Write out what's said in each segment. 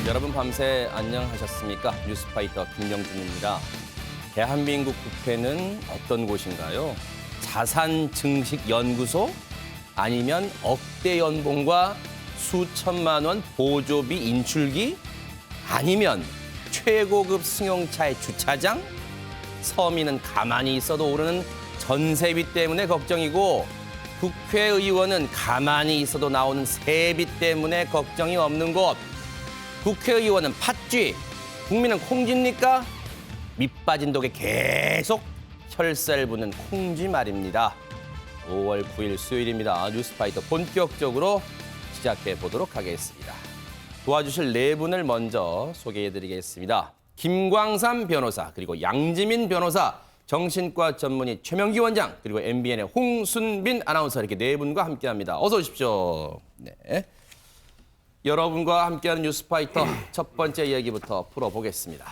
여러분 밤새 안녕하셨습니까? 뉴스파이터 김영준입니다. 대한민국 국회는 어떤 곳인가요? 자산증식연구소? 아니면 억대 연봉과 수천만 원 보조비 인출기? 아니면 최고급 승용차의 주차장? 서민은 가만히 있어도 오르는 전세비 때문에 걱정이고 국회의원은 가만히 있어도 나오는 세비 때문에 걱정이 없는 곳. 국회의원은 팥쥐, 국민은 콩쥐입니까? 밑빠진 독에 계속 혈세를 부는 콩쥐 말입니다. 5월 9일 수요일입니다. 뉴스파이터 본격적으로 시작해 보도록 하겠습니다. 도와주실 네 분을 먼저 소개해드리겠습니다. 김광삼 변호사, 그리고 양지민 변호사, 정신과 전문의 최명기 원장, 그리고 MBN의 홍순빈 아나운서 이렇게 네 분과 함께합니다. 어서 오십시오. 네. 여러분과 함께하는 뉴스파이터 첫 번째 이야기부터 풀어보겠습니다.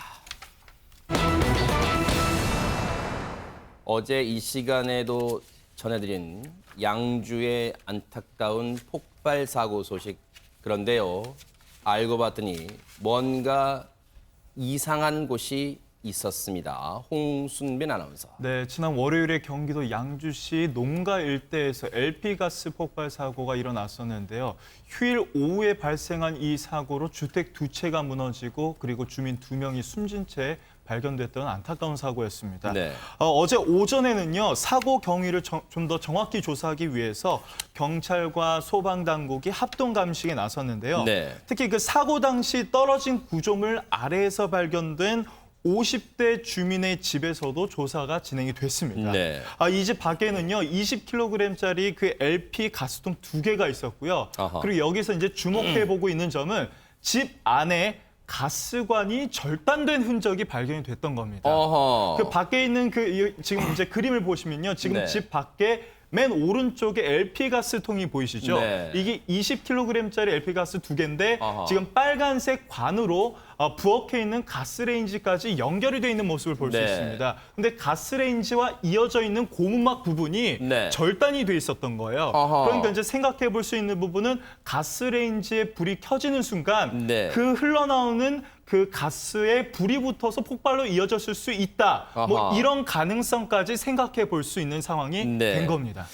어제 이 시간에도 전해드린 양주의 안타까운 폭발 사고 소식. 그런데요, 알고 봤더니 뭔가 이상한 곳이 있었습니다. 홍순빈 아나운서. 네, 지난 월요일에 경기도 양주시 농가 일대에서 LP가스 폭발 사고가 일어났었는데요. 휴일 오후에 발생한 이 사고로 주택 두 채가 무너지고 그리고 주민 두 명이 숨진 채 발견됐던 안타까운 사고였습니다. 네. 어제 오전에는요, 사고 경위를 좀 더 정확히 조사하기 위해서 경찰과 소방당국이 합동 감식에 나섰는데요. 네. 특히 그 사고 당시 떨어진 구조물 아래에서 발견된 50대 주민의 집에서도 조사가 진행이 됐습니다. 네. 이 집 밖에는요, 20kg짜리 그 LP 가스통 두 개가 있었고요. 아하. 그리고 여기서 이제 주목해보고 있는 점은 집 안에 가스관이 절단된 흔적이 발견이 됐던 겁니다. 어허. 그 밖에 있는 지금 이제 그림을 보시면요, 지금 네. 집 밖에 맨 오른쪽에 LP 가스통이 보이시죠? 네. 이게 20kg짜리 LP 가스 두 개인데 아하. 지금 빨간색 관으로 부엌에 있는 가스레인지까지 연결이 돼 있는 모습을 볼 수 네. 있습니다. 근데 가스레인지와 이어져 있는 고무막 부분이 네. 절단이 돼 있었던 거예요. 아하. 그러니까 이제 생각해 볼 수 있는 부분은 가스레인지에 불이 켜지는 순간 네. 그 흘러나오는 그 가스에 불이 붙어서 폭발로 이어졌을 수 있다. 뭐 아하. 이런 가능성까지 생각해 볼 수 있는 상황이 네. 된 겁니다.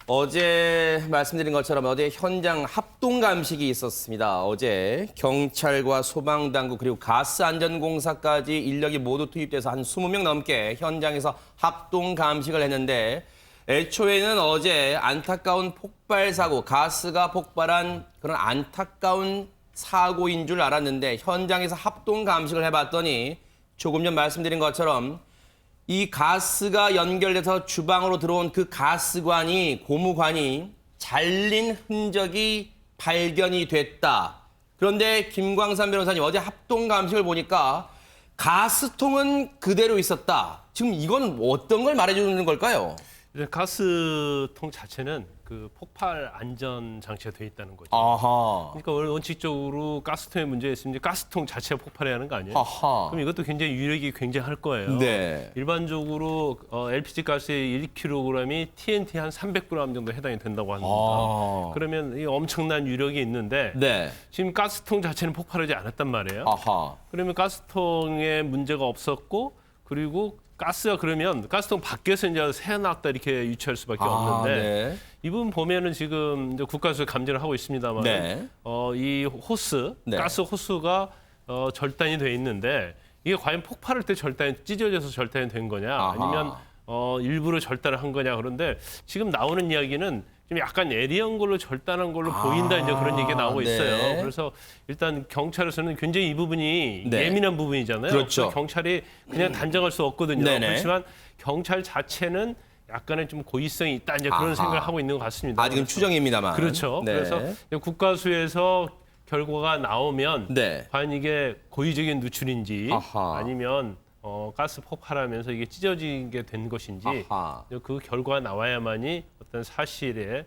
어제 말씀드린 것처럼 어제 현장 합동 감식이 있었습니다. 어제 경찰과 소방당국 그리고 가스안전공사까지 인력이 모두 투입돼서 한 20명 넘게 현장에서 합동 감식을 했는데 애초에는 어제 안타까운 폭발 사고, 가스가 폭발한 그런 안타까운 사고인 줄 알았는데 현장에서 합동 감식을 해봤더니 조금 전 말씀드린 것처럼 이 가스가 연결돼서 주방으로 들어온 그 가스관이, 고무관이 잘린 흔적이 발견이 됐다. 그런데 김광삼 변호사님 어제 합동 감식을 보니까 가스통은 그대로 있었다. 지금 이건 어떤 걸 말해주는 걸까요? 가스통 자체는 그 폭발 안전 장치가 되어 있다는 거죠. 아하. 그러니까 원칙적으로 가스통에 문제가 있으면 가스통 자체가 폭발해야 하는 거 아니에요? 아하. 그럼 이것도 굉장히 유력이 굉장할 거예요. 네. 일반적으로 LPG 가스의 1kg이 TNT 한 300g 정도 해당이 된다고 합니다. 아. 그러면 이 엄청난 유력이 있는데 네. 지금 가스통 자체는 폭발하지 않았단 말이에요. 아하. 그러면 가스통에 문제가 없었고 그리고 가스가 그러면 가스통 밖에서 이제 새어나왔다 이렇게 유추할 수밖에 없는데 네. 이분 보면은 지금 이제 국가에서 감지를 하고 있습니다만 네. 이 호스 네. 가스 호스가 절단이 돼 있는데 이게 과연 폭발할 때 절단이 찢어져서 절단이 된 거냐 아하. 아니면 일부러 절단을 한 거냐 그런데 지금 나오는 이야기는 좀 약간 예리한 걸로 절단한 걸로 보인다 이제 그런 얘기가 나오고 네. 있어요. 그래서 일단 경찰에서는 굉장히 이 부분이 네. 예민한 부분이잖아요. 그렇죠. 그래서 경찰이 그냥 단정할 수 없거든요. 네네. 그렇지만 경찰 자체는 약간의 좀 고의성이 있다 이제 그런 아하. 생각을 하고 있는 것 같습니다. 아직은 추정입니다만. 그렇죠. 네. 그래서 국가수에서 결과가 나오면 네. 과연 이게 고의적인 누출인지 아하. 아니면 가스 폭발하면서 이게 찢어지게 된 것인지 아하. 그 결과가 나와야만이 어떤 사실에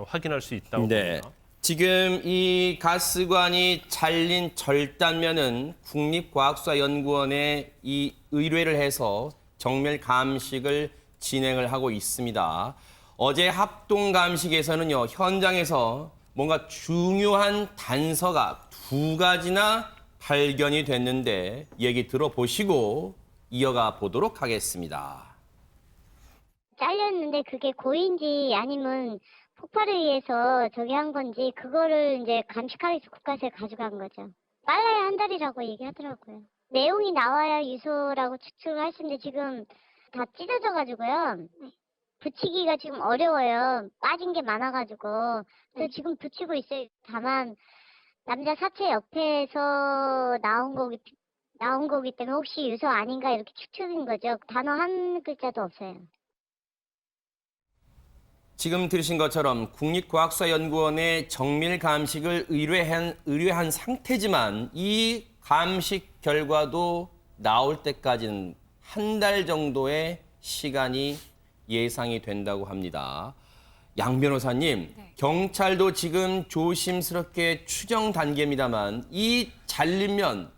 확인할 수 있다고 네. 봅니다. 지금 이 가스관이 잘린 절단면은 국립과학수사연구원에 이 의뢰를 해서 정밀 감식을 진행을 하고 있습니다. 어제 합동 감식에서는요, 현장에서 뭔가 중요한 단서가 두 가지나 발견이 됐는데 얘기 들어보시고 이어가 보도록 하겠습니다. 잘렸는데 그게 고인지 아니면 폭발에 의해서 저기 한 건지 그거를 이제 감식하기 위해서 국가서에 가져간 거죠. 빨라야 한 달이라고 얘기하더라고요. 내용이 나와야 유서라고 추측을 할 수 있는데 지금 다 찢어져 가지고요. 붙이기가 지금 어려워요. 빠진 게 많아가지고. 그래서 지금 붙이고 있어요. 다만 남자 사체 옆에서 나온 거기 때문에 혹시 유서 아닌가 이렇게 추측인 거죠. 단어 한 글자도 없어요. 지금 들으신 것처럼 국립과학수사연구원의 정밀 감식을 의뢰한 상태지만 이 감식 결과도 나올 때까지는 한 달 정도의 시간이 예상이 된다고 합니다. 양 변호사님, 네. 경찰도 지금 조심스럽게 추정 단계입니다만 이 잘리면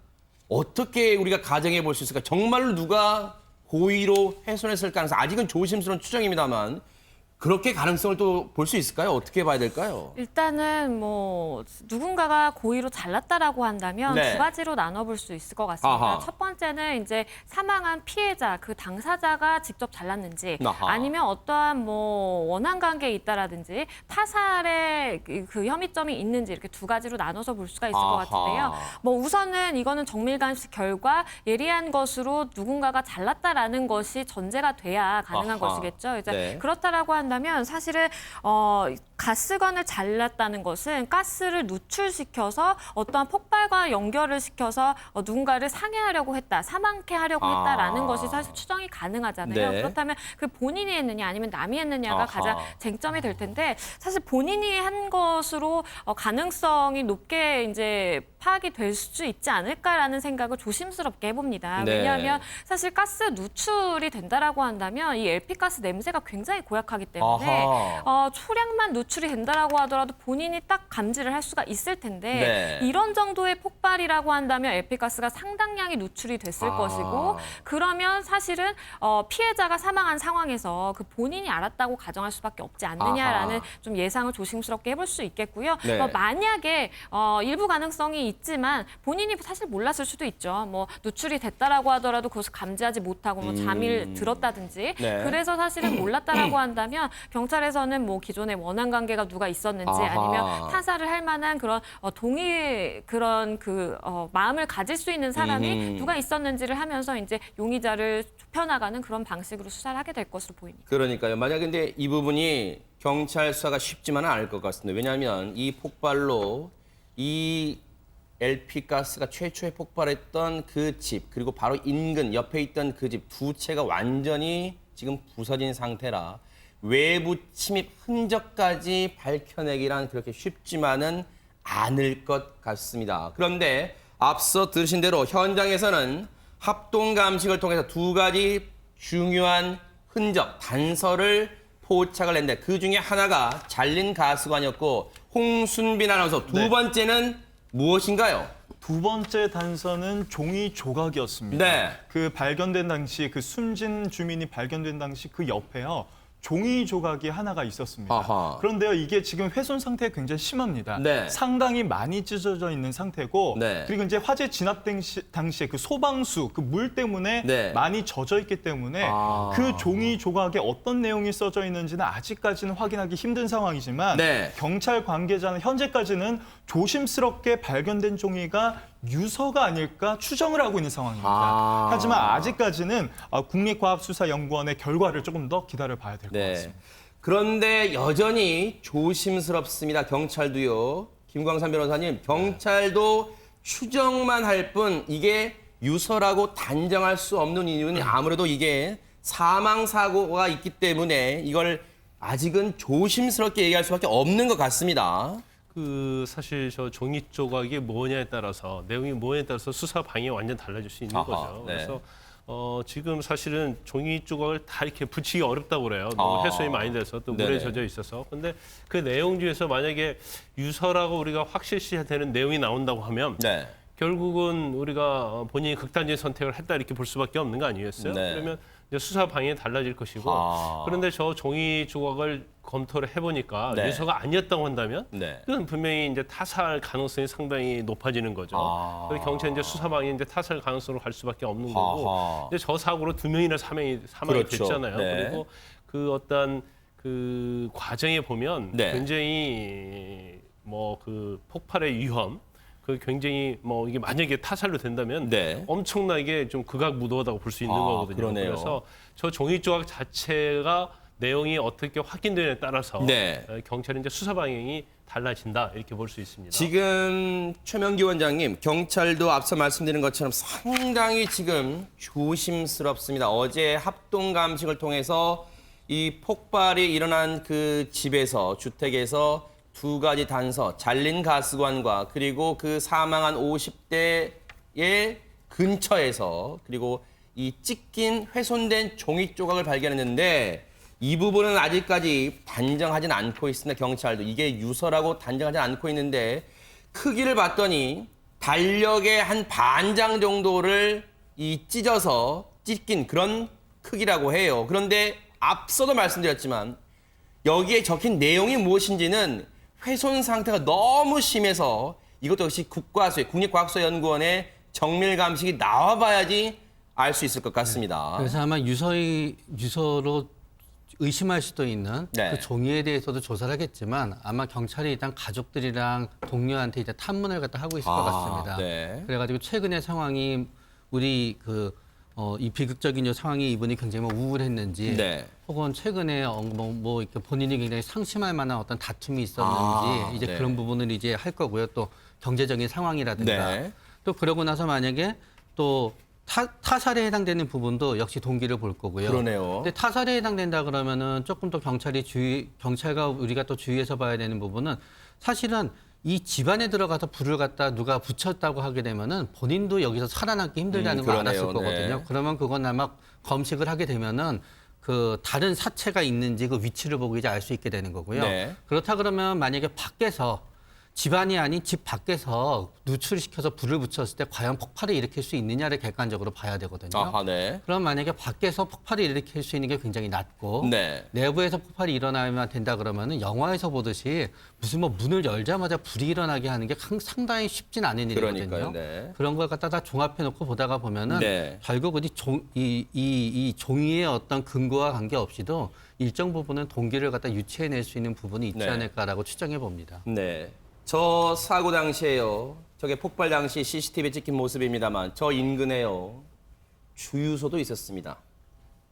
어떻게 우리가 가정해 볼 수 있을까? 정말로 누가 고의로 훼손했을 가능성, 아직은 조심스러운 추정입니다만 그렇게 가능성을 또 볼 수 있을까요? 어떻게 봐야 될까요? 일단은 뭐 누군가가 고의로 잘랐다라고 한다면 네. 두 가지로 나눠볼 수 있을 것 같습니다. 아하. 첫 번째는 이제 사망한 피해자, 그 당사자가 직접 잘랐는지 아하. 아니면 어떠한 뭐 원한 관계에 있다라든지 타살의 그 혐의점이 있는지 이렇게 두 가지로 나눠서 볼 수가 있을 것 아하. 같은데요. 뭐 우선은 이거는 정밀 감식 결과 예리한 것으로 누군가가 잘랐다라는 것이 전제가 돼야 가능한 아하. 것이겠죠. 이제 네. 그렇다라고 한다면 사실은 가스관을 잘랐다는 것은 가스를 누출시켜서 어떠한 폭발과 연결을 시켜서 누군가를 상해하려고 했다, 사망케 하려고 했다라는 것이 사실 추정이 가능하잖아요. 네. 그렇다면 그 본인이 했느냐 아니면 남이 했느냐가 아하. 가장 쟁점이 될 텐데 사실 본인이 한 것으로 가능성이 높게 이제 파악이 될 수 있지 않을까라는 생각을 조심스럽게 해봅니다. 네. 왜냐하면 사실 가스 누출이 된다라고 한다면 이 LP가스 냄새가 굉장히 고약하기 때문에 아하. 초량만 누출이 된다라고 하더라도 본인이 딱 감지를 할 수가 있을 텐데 네. 이런 정도의 폭발이라고 한다면 LP가스가 상당량이 누출이 됐을 아. 것이고 그러면 사실은 피해자가 사망한 상황에서 그 본인이 알았다고 가정할 수밖에 없지 않느냐라는 아하. 좀 예상을 조심스럽게 해볼 수 있겠고요. 네. 만약에 일부 가능성이 있지만 본인이 사실 몰랐을 수도 있죠. 뭐 누출이 됐다라고 하더라도 그것을 감지하지 못하고 뭐 잠을 들었다든지 네. 그래서 사실은 몰랐다라고 한다면 경찰에서는 뭐 기존에 원한 관계가 누가 있었는지 아하. 아니면 타살을 할 만한 그런 그런 마음을 가질 수 있는 사람이 누가 있었는지를 하면서 이제 용의자를 좁혀나가는 그런 방식으로 수사를 하게 될 것으로 보입니다. 그러니까요. 만약 근데 이 부분이 경찰 수사가 쉽지만은 않을 것 같습니다. 왜냐하면 이 폭발로 이 LP 가스가 최초에 폭발했던 그 집 그리고 바로 인근 옆에 있던 그 집 두 채가 완전히 지금 부서진 상태라 외부 침입 흔적까지 밝혀내기란 그렇게 쉽지만은 않을 것 같습니다. 그런데 앞서 들으신 대로 현장에서는 합동 감식을 통해서 두 가지 중요한 흔적, 단서를 포착을 했는데 그 중에 하나가 잘린 가스관이었고 홍순빈 아나운서 두 네. 번째는 무엇인가요? 두 번째 단서는 종이 조각이었습니다. 네. 그 발견된 당시 그 숨진 주민이 발견된 당시 그 옆에요. 종이 조각이 하나가 있었습니다. 아하. 그런데요, 이게 지금 훼손 상태가 굉장히 심합니다. 네. 상당히 많이 찢어져 있는 상태고, 네. 그리고 이제 화재 진압 당시에 그 소방수, 그 물 때문에 네. 많이 젖어 있기 때문에 아. 그 종이 조각에 어떤 내용이 써져 있는지는 아직까지는 확인하기 힘든 상황이지만 네. 경찰 관계자는 현재까지는 조심스럽게 발견된 종이가 유서가 아닐까 추정을 하고 있는 상황입니다. 아. 하지만 아직까지는 국립과학수사연구원의 결과를 조금 더 기다려봐야 될 것 네. 같습니다. 그런데 여전히 조심스럽습니다. 경찰도요. 김광산 변호사님, 경찰도 추정만 할 뿐 이게 유서라고 단정할 수 없는 이유는 아무래도 이게 사망 사고가 있기 때문에 이걸 아직은 조심스럽게 얘기할 수밖에 없는 것 같습니다. 그 사실 저 종이 조각이 뭐냐에 따라서 내용이 뭐냐에 따라서 수사 방향이 완전 달라질 수 있는 아하, 거죠. 네. 그래서 지금 사실은 종이 조각을 다 이렇게 붙이기 어렵다고 그래요. 너무 훼손이 많이 돼서 또 물에 네네. 젖어 있어서. 근데 그 내용 중에서 만약에 유서라고 우리가 확실시되는 내용이 나온다고 하면 네. 결국은 우리가 본인이 극단적인 선택을 했다 이렇게 볼 수밖에 없는 거 아니겠어요? 네. 그러면 이제 수사 방향이 달라질 것이고 그런데 저 종이 조각을 검토를 해보니까 네. 유서가 아니었다고 한다면 네. 그건 분명히 이제 타살 가능성이 상당히 높아지는 거죠. 그래서 경찰 이제 수사 방향이 이제 타살 가능성으로 갈 수밖에 없는 거고. 근데 저 사고로 2명이나 사망이 그렇죠. 됐잖아요. 네. 그리고 그 어떤 그 과정에 보면 네. 굉장히 뭐 그 폭발의 위험, 그 굉장히 뭐 이게 만약에 타살로 된다면 네. 엄청나게 좀 극악무도하다고 볼 수 있는 거거든요. 그러네요. 그래서 저 종이 조각 자체가 내용이 어떻게 확인되느냐에 따라서 네. 경찰의 이제 수사 방향이 달라진다 이렇게 볼 수 있습니다. 지금 최명기 원장님, 경찰도 앞서 말씀드린 것처럼 상당히 지금 조심스럽습니다. 어제 합동 감식을 통해서 이 폭발이 일어난 그 집에서, 주택에서 2가지 단서, 잘린 가스관과 그리고 그 사망한 50대의 근처에서 그리고 이 찢긴 훼손된 종이 조각을 발견했는데 이 부분은 아직까지 단정하진 않고 있습니다. 경찰도 이게 유서라고 단정하지 않고 있는데 크기를 봤더니 달력의 한 반장 정도를 이 찢어서 찢긴 그런 크기라고 해요. 그런데 앞서도 말씀드렸지만 여기에 적힌 내용이 무엇인지는 훼손 상태가 너무 심해서 이것도 역시 국과수의 국립과학수사연구원의 정밀 감식이 나와봐야지 알 수 있을 것 같습니다. 그래서 아마 유서로 의심할 수도 있는 네. 그 종이에 대해서도 조사를 하겠지만 아마 경찰이 일단 가족들이랑 동료한테 이제 탐문을 갖다 하고 있을 것 같습니다. 네. 그래가지고 최근의 상황이 우리 이 비극적인 상황이 이분이 굉장히 뭐 우울했는지 네. 혹은 최근에 뭐 이렇게 본인이 굉장히 상심할 만한 어떤 다툼이 있었는지 이제 네. 그런 부분을 이제 할 거고요. 또 경제적인 상황이라든가 네. 또 그러고 나서 만약에 또 타살에 해당되는 부분도 역시 동기를 볼 거고요. 그러네요. 근데 타살에 해당된다 그러면은 조금 더 경찰과 우리가 또 주의해서 봐야 되는 부분은 사실은 이 집안에 들어가서 불을 갖다 누가 붙였다고 하게 되면은 본인도 여기서 살아남기 힘들다는 걸 그러네요. 알았을 거거든요. 네. 그러면 그건 아마 검식을 하게 되면은 그 다른 사체가 있는지 그 위치를 보고 이제 알 수 있게 되는 거고요. 네. 그렇다 그러면 만약에 밖에서 집안이 아닌 집 밖에서 누출시켜서 불을 붙였을 때 과연 폭발을 일으킬 수 있느냐를 객관적으로 봐야 되거든요. 네. 그럼 만약에 밖에서 폭발을 일으킬 수 있는 게 굉장히 낮고 네. 내부에서 폭발이 일어나면 된다 그러면은 영화에서 보듯이 무슨 뭐 문을 열자마자 불이 일어나게 하는 게 상당히 쉽진 않은 일이거든요. 그러니까요. 네. 그런 걸 갖다 다 종합해 놓고 보다가 보면은 네. 결국은 이 종이의 어떤 근거와 관계없이도 일정 부분은 동기를 갖다 유추해낼 수 있는 부분이 있지 네. 않을까라고 추정해 봅니다. 네. 저 사고 당시에요. 저게 폭발 당시 CCTV에 찍힌 모습입니다만 저 인근에요. 주유소도 있었습니다.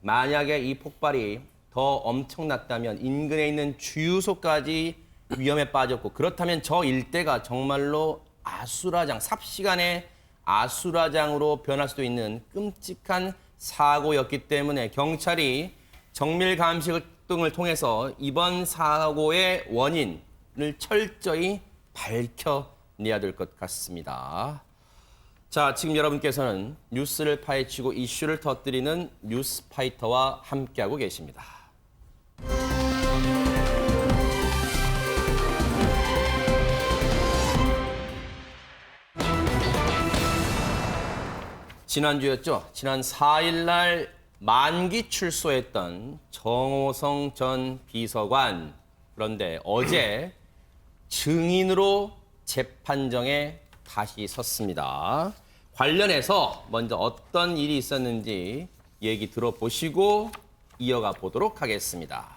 만약에 이 폭발이 더 엄청났다면 인근에 있는 주유소까지 위험에 빠졌고 그렇다면 저 일대가 정말로 아수라장, 삽시간의 아수라장으로 변할 수도 있는 끔찍한 사고였기 때문에 경찰이 정밀 감식 등을 통해서 이번 사고의 원인을 철저히 밝혀내야 될 것 같습니다. 자, 지금 여러분께서는 뉴스를 파헤치고 이슈를 터뜨리는 뉴스파이터와 함께하고 계십니다. 지난주였죠. 지난 4일 날 만기 출소했던 정호성 전 비서관. 그런데 어제 증인으로 재판정에 다시 섰습니다. 관련해서 먼저 어떤 일이 있었는지 얘기 들어보시고 이어가 보도록 하겠습니다.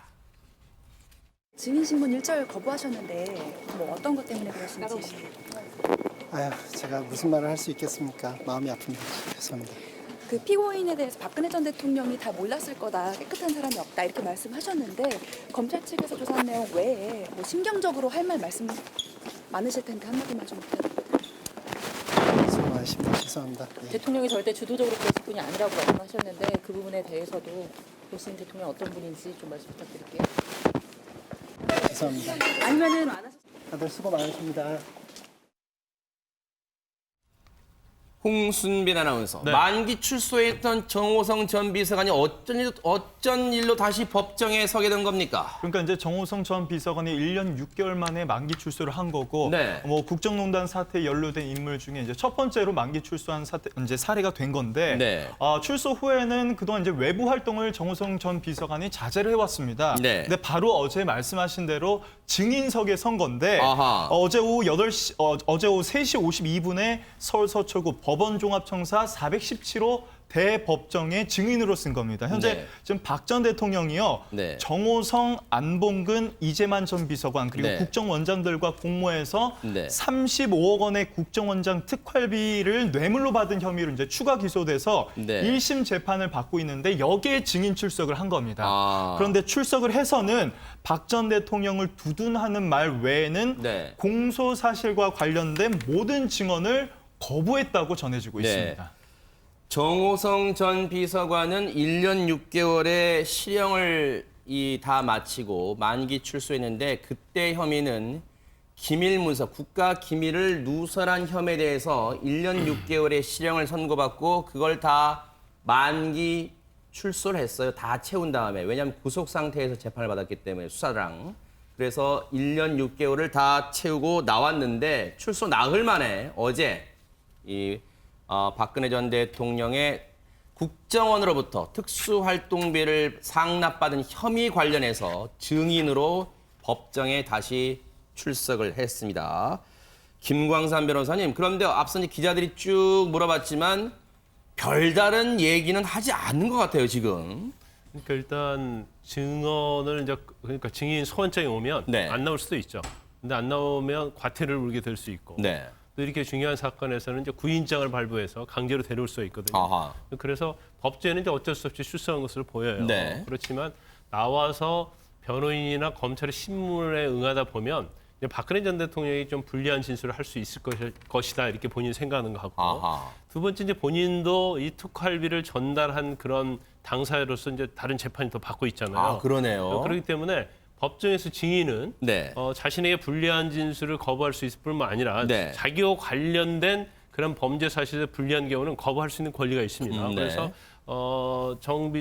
증인 신문 일절 거부하셨는데 뭐 어떤 것 때문에 그러신지. 아휴, 제가 무슨 말을 할 수 있겠습니까? 마음이 아픕니다. 죄송합니다. 그 피고인에 대해서 박근혜 전 대통령이 다 몰랐을 거다, 깨끗한 사람이 없다 이렇게 말씀하셨는데 검찰 측에서 조사한 내용 외에 뭐 심경적으로 할 말 말씀 많으실 텐데 한마디만 좀 부탁드립니다. 수고하십니다. 죄송합니다. 예. 대통령이 절대 주도적으로 그러실 분이 아니라고 말씀하셨는데 그 부분에 대해서도 보시는 대통령 어떤 분인지 좀 말씀 부탁드릴게요. 죄송합니다. 아니면은 안 하셨. 다들 수고 많으십니다. 홍순빈 아나운서. 네. 만기 출소했던 정호성 전 비서관이 어쩐 일로 다시 법정에 서게 된 겁니까? 그러니까 이제 정호성 전 비서관이 1년 6개월 만에 만기 출소를 한 거고, 네. 뭐 국정농단 사태에 연루된 인물 중에 이제 첫 번째로 만기 출소한 이제 사례가 된 건데, 네. 출소 후에는 그동안 이제 외부 활동을 정호성 전 비서관이 자제를 해왔습니다. 네. 근데 바로 어제 말씀하신 대로 증인석에 선 건데, 아하. 어제 오후 3시 52분에 서울 서초구 법원종합청사 417호 대법정에 증인으로 쓴 겁니다. 현재 네. 지금 박 전 대통령이요. 네. 정호성, 안봉근, 이재만 전 비서관 그리고 네. 국정원장들과 공모해서 네. 35억 원의 국정원장 특활비를 뇌물로 받은 혐의로 이제 추가 기소돼서 네. 1심 재판을 받고 있는데 여기에 증인 출석을 한 겁니다. 아. 그런데 출석을 해서는 박 전 대통령을 두둔하는 말 외에는 네. 공소 사실과 관련된 모든 증언을 거부했다고 전해지고 네. 있습니다. 정호성 전 비서관은 1년 6개월의 실형을 다 마치고 만기 출소했는데 그때 혐의는 기밀문서, 국가 기밀을 누설한 혐의에 대해서 1년 6개월의 실형을 선고받고 그걸 다 만기 출소를 했어요. 다 채운 다음에. 왜냐하면 구속 상태에서 재판을 받았기 때문에 수사랑. 그래서 1년 6개월을 다 채우고 나왔는데 출소 나흘 만에 어제 박근혜 전 대통령의 국정원으로부터 특수활동비를 상납받은 혐의 관련해서 증인으로 법정에 다시 출석을 했습니다. 김광산 변호사님, 그런데 앞서 이제 기자들이 쭉 물어봤지만 별다른 얘기는 하지 않는 것 같아요, 지금. 그러니까 일단 증언을 이제 그러니까 증인 소환장이 오면 네. 안 나올 수도 있죠. 근데 안 나오면 과태료를 물게 될 수 있고. 네. 또 이렇게 중요한 사건에서는 이제 구인장을 발부해서 강제로 데려올 수 있거든요. 아하. 그래서 법제는 이제 어쩔 수 없이 출석한 것으로 보여요. 네. 그렇지만 나와서 변호인이나 검찰의 신문에 응하다 보면 이제 박근혜 전 대통령이 좀 불리한 진술을 할 수 있을 것이다 이렇게 본인이 생각하는 것 같고 아하. 두 번째 이제 본인도 이 특활비를 전달한 그런 당사자로서 이제 다른 재판이 더 받고 있잖아요. 아, 그러네요. 그렇기 때문에 법정에서 증인은 네. 자신에게 불리한 진술을 거부할 수 있을 뿐만 아니라 네. 자기와 관련된 그런 범죄 사실에 불리한 경우는 거부할 수 있는 권리가 있습니다. 네. 그래서 정 전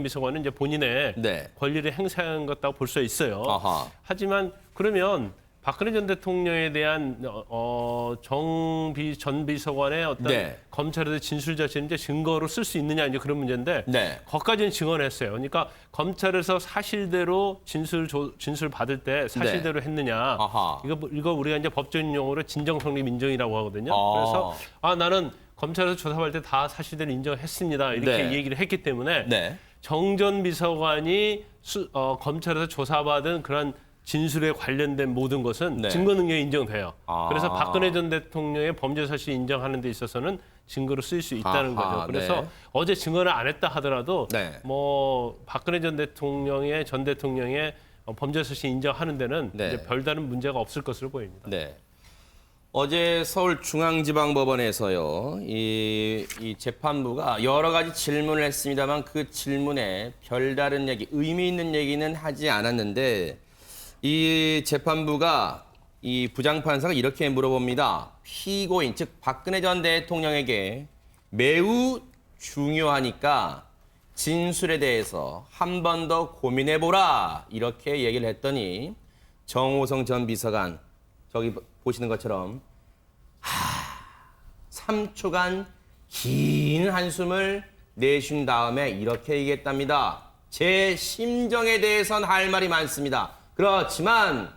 비서관은 이제 본인의 네. 권리를 행사한 것다고 볼 수 있어요. 아하. 하지만 그러면 박근혜 전 대통령에 대한 전 비서관의 어떤 네. 검찰의 진술 자체는 이제 증거로 쓸 수 있느냐 이제 그런 문제인데 네. 거기까지는 증언했어요. 그러니까 검찰에서 사실대로 진술 받을 때 사실대로 했느냐. 아하. 이거 우리가 이제 법적인 용어로 진정 성립 인정이라고 하거든요. 아. 그래서 나는 검찰에서 조사할 때 다 사실대로 인정했습니다. 이렇게 네. 얘기를 했기 때문에 네. 정 전 비서관이 검찰에서 조사받은 그런 진술에 관련된 모든 것은 네. 증거 능력이 인정돼요. 아. 그래서 박근혜 전 대통령의 범죄 사실 인정하는 데 있어서는 증거로 쓰일 수 있다는 아하, 거죠. 그래서 네. 어제 증언을 안 했다 하더라도 네. 뭐 박근혜 전 대통령의 범죄 사실 인정하는 데는 네. 이제 별다른 문제가 없을 것으로 보입니다. 네. 어제 서울중앙지방법원에서요, 이 재판부가 여러 가지 질문을 했습니다만 그 질문에 별다른 얘기, 의미 있는 얘기는 하지 않았는데 이 재판부가 이 부장판사가 이렇게 물어봅니다. 피고인, 즉 박근혜 전 대통령에게 매우 중요하니까 진술에 대해서 한 번 더 고민해보라 이렇게 얘기를 했더니 정호성 전 비서관 저기 보시는 것처럼 3초간 긴 한숨을 내쉰 다음에 이렇게 얘기했답니다. 제 심정에 대해선 할 말이 많습니다. 그렇지만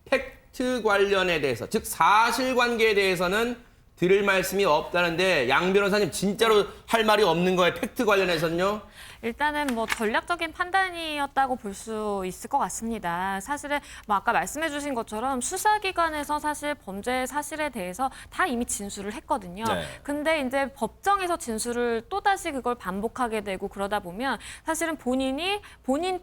팩트 관련에 대해서, 즉 사실관계에 대해서는 드릴 말씀이 없다는데 양 변호사님 진짜로 할 말이 없는 거예요? 팩트 관련해서는요? 일단은 뭐 전략적인 판단이었다고 볼 수 있을 것 같습니다. 사실은 뭐 아까 말씀해 주신 것처럼 수사기관에서 사실 범죄 사실에 대해서 다 이미 진술을 했거든요. 네. 근데 이제 법정에서 진술을 또다시 그걸 반복하게 되고 그러다 보면 사실은 본인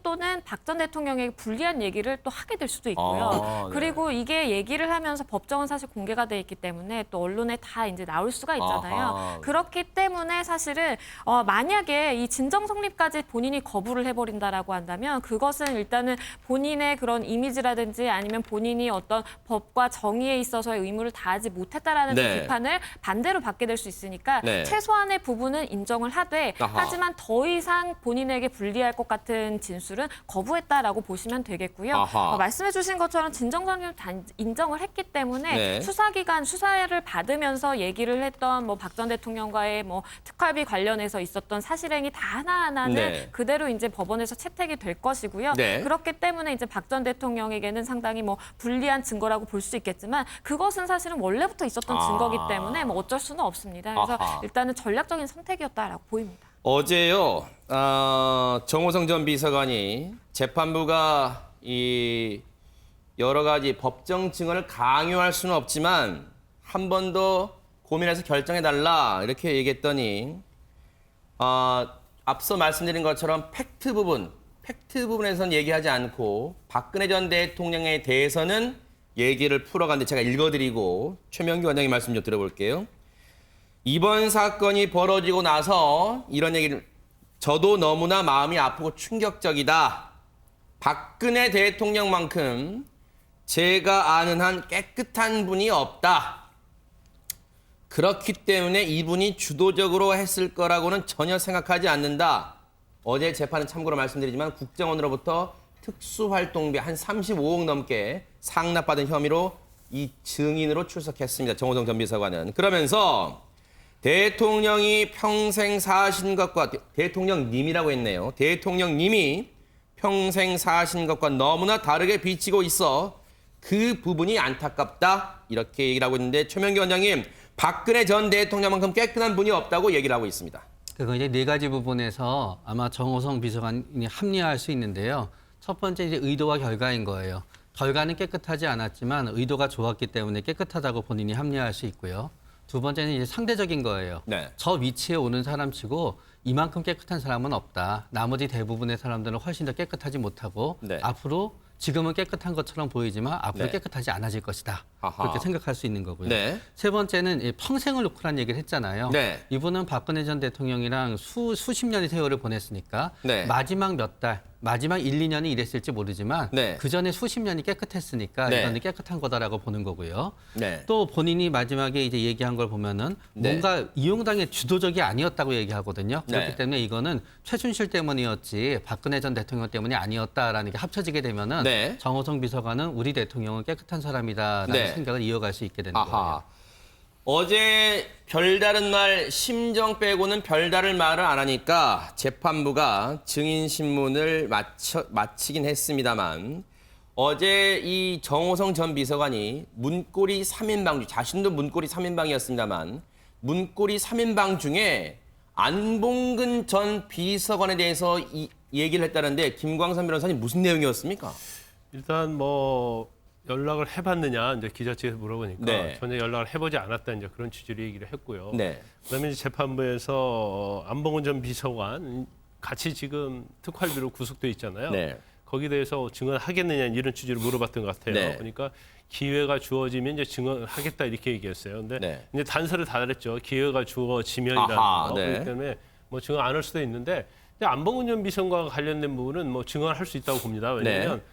또는 박 전 대통령에게 불리한 얘기를 또 하게 될 수도 있고요. 네. 그리고 이게 얘기를 하면서 법정은 사실 공개가 돼 있기 때문에 또 언론에 다 이제 나올 수가 있잖아요. 아하. 그렇기 때문에 사실은 만약에 이 진정 성립 출입까지 본인이 거부를 해버린다라고 한다면 그것은 일단은 본인의 그런 이미지라든지 아니면 본인이 어떤 법과 정의에 있어서의 의무를 다하지 못했다라는 네. 비판을 반대로 받게 될 수 있으니까 네. 최소한의 부분은 인정을 하되 아하. 하지만 더 이상 본인에게 불리할 것 같은 진술은 거부했다라고 보시면 되겠고요. 아하. 말씀해 주신 것처럼 진정성을 인정을 했기 때문에 네. 수사기관 수사를 받으면서 얘기를 했던 뭐 박 전 대통령과의 뭐 특활비 관련해서 있었던 사실행위 다 하나하나는 네. 그대로 이제 법원에서 채택이 될 것이고요. 네. 그렇기 때문에 이제 박 전 대통령에게는 상당히 뭐 불리한 증거라고 볼 수 있겠지만 그것은 사실은 원래부터 있었던 아. 증거기 때문에 뭐 어쩔 수는 없습니다. 그래서 아하. 일단은 전략적인 선택이었다라고 보입니다. 어제요, 정호성 전 비서관이 재판부가 이 여러 가지 법정 증언을 강요할 수는 없지만 한 번 더 고민해서 결정해달라 이렇게 얘기했더니 앞서 말씀드린 것처럼 팩트 부분에서는 얘기하지 않고 박근혜 전 대통령에 대해서는 얘기를 풀어가는데 제가 읽어드리고 최명규 원장님 말씀 좀 들어볼게요. 이번 사건이 벌어지고 나서 이런 얘기를 저도 너무나 마음이 아프고 충격적이다. 박근혜 대통령만큼 제가 아는 한 깨끗한 분이 없다. 그렇기 때문에 이분이 주도적으로 했을 거라고는 전혀 생각하지 않는다. 어제 재판은 참고로 말씀드리지만 국정원으로부터 특수활동비 한 35억 넘게 상납받은 혐의로 이 증인으로 출석했습니다. 정호성 전 비서관은. 그러면서 대통령이 평생 사신 것과 대통령님이라고 했네요. 대통령님이 평생 사신 것과 너무나 다르게 비치고 있어 그 부분이 안타깝다. 이렇게 얘기를 하고 있는데 최명기 원장님, 박근혜 전 대통령만큼 깨끗한 분이 없다고 얘기를 하고 있습니다. 그거 이제 네 가지 부분에서 아마 정호성 비서관이 합리화할 수 있는데요. 첫 번째 이제 의도와 결과인 거예요. 결과는 깨끗하지 않았지만 의도가 좋았기 때문에 깨끗하다고 본인이 합리화할 수 있고요. 두 번째는 이제 상대적인 거예요. 네. 저 위치에 오는 사람치고 이만큼 깨끗한 사람은 없다. 나머지 대부분의 사람들은 훨씬 더 깨끗하지 못하고 네. 앞으로 지금은 깨끗한 것처럼 보이지만 앞으로 네. 깨끗하지 않아질 것이다. 아하. 그렇게 생각할 수 있는 거고요. 네. 세 번째는 이 평생을 놓고란 얘기를 했잖아요. 네. 이분은 박근혜 전 대통령이랑 수십 년의 세월을 보냈으니까 네. 마지막 몇 달, 마지막 1, 2년이 이랬을지 모르지만 네. 그 전에 수십 년이 깨끗했으니까 네. 이거는 깨끗한 거다라고 보는 거고요. 네. 또 본인이 마지막에 이제 얘기한 걸 보면은 네. 뭔가 이용당의 주도적이 아니었다고 얘기하거든요. 그렇기 네. 때문에 이거는 최순실 때문이었지 박근혜 전 대통령 때문이 아니었다라는 게 합쳐지게 되면은 네. 정호성 비서관은 우리 대통령은 깨끗한 사람이다라는 네. 생각을 이어갈 수 있게 되는 아하. 거예요. 어제 별다른 말 심정 빼고는 별다른 말을 안 하니까 재판부가 증인 신문을 마치긴 했습니다만 어제 이 정호성 전 비서관이 문고리 3인방 자신도 문고리 3인방이었습니다만 문고리 3인방 중에 안봉근 전 비서관에 대해서 얘기를 했다는데 김광선 변호사님 무슨 내용이었습니까? 일단 뭐 연락을 해봤느냐 이제 기자 측에서 물어보니까 네. 전혀 연락을 해보지 않았다 이제 그런 취지로 얘기를 했고요. 네. 그다음에 이제 재판부에서 안봉근 전 비서관 같이 지금 특활비로 구속돼 있잖아요. 네. 거기에 대해서 증언하겠느냐 이런 취지로 물어봤던 것 같아요. 네. 그러니까 기회가 주어지면 이제 증언하겠다 이렇게 얘기했어요. 근데 네. 이제 단서를 다 달았죠. 기회가 주어지면이라는 아하, 거. 네. 그렇기 때문에 뭐 증언 안 할 수도 있는데 근데 안봉근 전 비서관과 관련된 부분은 뭐 증언할 수 있다고 봅니다. 왜냐하면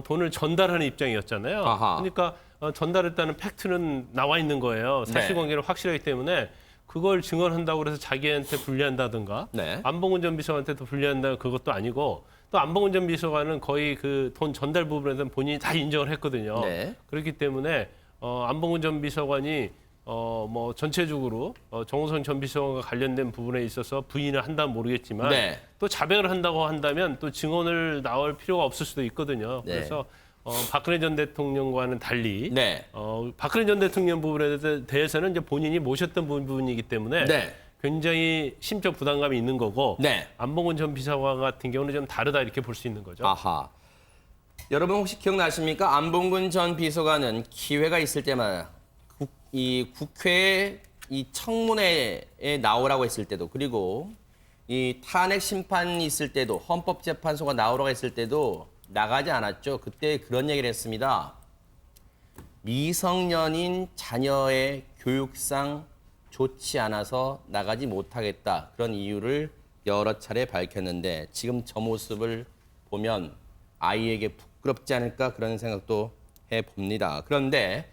돈을 전달하는 입장이었잖아요. 아하. 그러니까 전달했다는 팩트는 나와 있는 거예요. 사실관계를 확실하기 때문에 그걸 증언한다고 해서 자기한테 불리한다든가 네. 안봉근 전 비서관한테도 불리한다 그것도 아니고 또 안봉근 전 비서관은 거의 그 돈 전달 부분에서는 본인이 다 인정을 했거든요. 네. 그렇기 때문에 안봉근 전 비서관이 뭐 전체적으로 정호성 전 비서관과 관련된 부분에 있어서 부인을 한다면 모르겠지만 네. 또 자백을 한다고 한다면 또 증언을 나올 필요가 없을 수도 있거든요. 네. 그래서 박근혜 전 대통령과는 달리 네. 박근혜 전 대통령 부분에 대해서는 이제 본인이 모셨던 부분이기 때문에 네. 굉장히 심적 부담감이 있는 거고 네. 안봉근 전 비서관 같은 경우는 좀 다르다 이렇게 볼 수 있는 거죠. 아하. 여러분 혹시 기억나십니까? 안봉근 전 비서관은 기회가 있을 때마다 이 국회에 이 청문회에 나오라고 했을 때도 그리고 이 탄핵 심판이 있을 때도 헌법재판소가 나오라고 했을 때도 나가지 않았죠. 그때 그런 얘기를 했습니다. 미성년인 자녀의 교육상 좋지 않아서 나가지 못하겠다. 그런 이유를 여러 차례 밝혔는데 지금 저 모습을 보면 아이에게 부끄럽지 않을까 그런 생각도 해봅니다. 그런데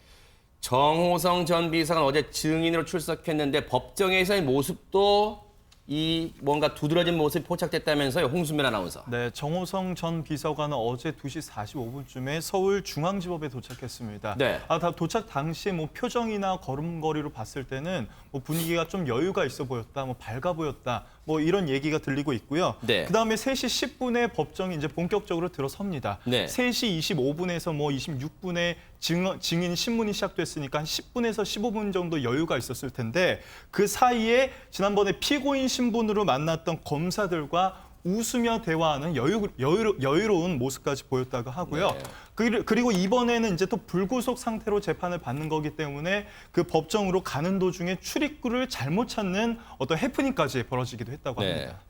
정호성 전 비서관 어제 증인으로 출석했는데 법정에서의 모습도 이 뭔가 두드러진 모습이 포착됐다면서요, 홍수민 아나운서. 네, 정호성 전 비서관은 어제 2시 45분쯤에 서울중앙지법에 도착했습니다. 네. 다 도착 당시에 뭐 표정이나 걸음걸이로 봤을 때는 뭐 분위기가 좀 여유가 있어 보였다, 뭐 밝아 보였다, 뭐 이런 얘기가 들리고 있고요. 네. 그다음에 3시 10분에 법정이 이제 본격적으로 들어섭니다. 네. 3시 25분에서 뭐 26분에 증인 신문이 시작됐으니까 한 10분에서 15분 정도 여유가 있었을 텐데 그 사이에 지난번에 피고인 신분으로 만났던 검사들과 웃으며 대화하는 여유로운 모습까지 보였다고 하고요. 네. 그리고 이번에는 이제 또 불구속 상태로 재판을 받는 거기 때문에 그 법정으로 가는 도중에 출입구를 잘못 찾는 어떤 해프닝까지 벌어지기도 했다고 네. 합니다.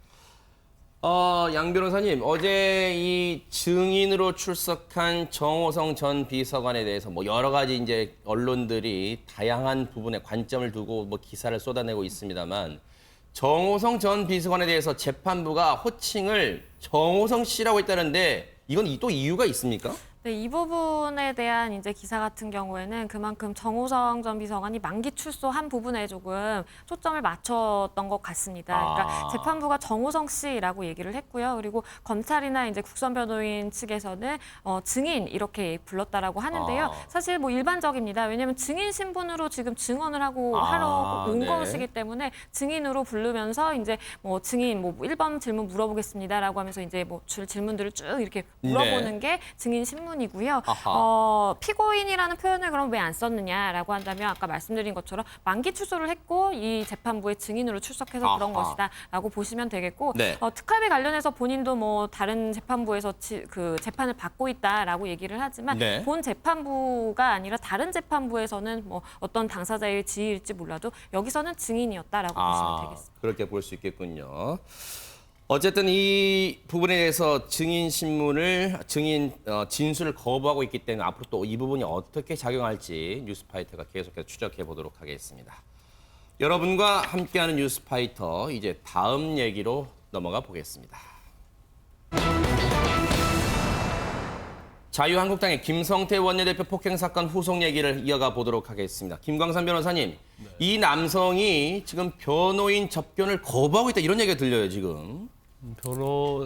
양 변호사님, 어제 이 증인으로 출석한 정호성 전 비서관에 대해서 뭐 여러 가지 이제 언론들이 다양한 부분에 관점을 두고 뭐 기사를 쏟아내고 있습니다만 정호성 전 비서관에 대해서 재판부가 호칭을 정호성 씨라고 했다는데 이건 또 이유가 있습니까? 네, 이 부분에 대한 이제 기사 같은 경우에는 그만큼 정호성 전 비서관이 만기 출소한 부분에 조금 초점을 맞췄던 것 같습니다. 그러니까 재판부가 정호성 씨라고 얘기를 했고요. 그리고 검찰이나 이제 국선 변호인 측에서는 증인 이렇게 불렀다라고 하는데요. 사실 뭐 일반적입니다. 왜냐하면 증인 신분으로 지금 증언을 하러 온 네. 것이기 때문에 증인으로 부르면서 이제 뭐 증인 뭐 1번 질문 물어보겠습니다라고 하면서 이제 뭐 질문들을 쭉 이렇게 물어보는 게 증인 신문. 이고요. 피고인이라는 표현을 그럼 왜 안 썼느냐라고 한다면 아까 말씀드린 것처럼 만기 출소를 했고 이 재판부에 증인으로 출석해서 그런 것이다라고 보시면 되겠고 네. 특활비 관련해서 본인도 뭐 다른 재판부에서 그 재판을 받고 있다라고 얘기를 하지만 네. 본 재판부가 아니라 다른 재판부에서는 뭐 어떤 당사자의 지위일지 몰라도 여기서는 증인이었다라고 보시면 되겠습니다. 그렇게 볼 수 있겠군요. 어쨌든 이 부분에 대해서 증인 진술을 거부하고 있기 때문에 앞으로 또 이 부분이 어떻게 작용할지 뉴스파이터가 계속해서 추적해 보도록 하겠습니다. 여러분과 함께하는 뉴스파이터 이제 다음 얘기로 넘어가 보겠습니다. 자유한국당의 김성태 원내대표 폭행 사건 후속 얘기를 이어가 보도록 하겠습니다. 김광산 변호사님, 이 남성이 지금 변호인 접견을 거부하고 있다 이런 얘기가 들려요 지금.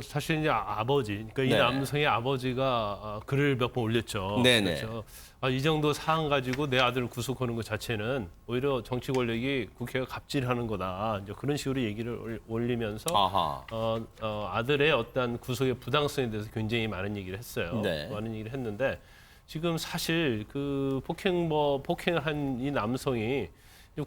사실 이제 아버지, 그러니까 이 네. 남성의 아버지가 글을 몇 번 올렸죠. 네네. 그렇죠. 이 정도 사안 가지고 내 아들을 구속하는 것 자체는 오히려 정치 권력이 국회가 갑질하는 거다. 이제 그런 식으로 얘기를 올리면서 아들의 어떤 구속의 부당성에 대해서 굉장히 많은 얘기를 했어요. 네. 많은 얘기를 했는데 지금 사실 그 폭행을 한 이 남성이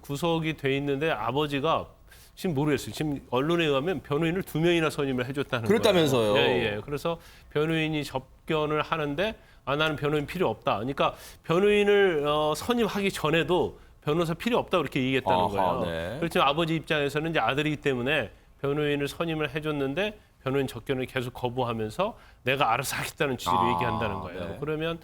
구속이 돼 있는데 아버지가 지금 모르겠어요. 지금 언론에 의하면 변호인을 2명이나 선임을 해줬다는 거예요. 그렇다면서요. 예. 그래서 변호인이 접견을 하는데 나는 변호인 필요 없다. 그러니까 변호인을 선임하기 전에도 변호사 필요 없다 그렇게 얘기했다는 거예요. 네. 그렇지만 아버지 입장에서는 이제 아들이기 때문에 변호인을 선임을 해줬는데 변호인 접견을 계속 거부하면서 내가 알아서 하겠다는 취지로 얘기한다는 거예요. 네. 그러면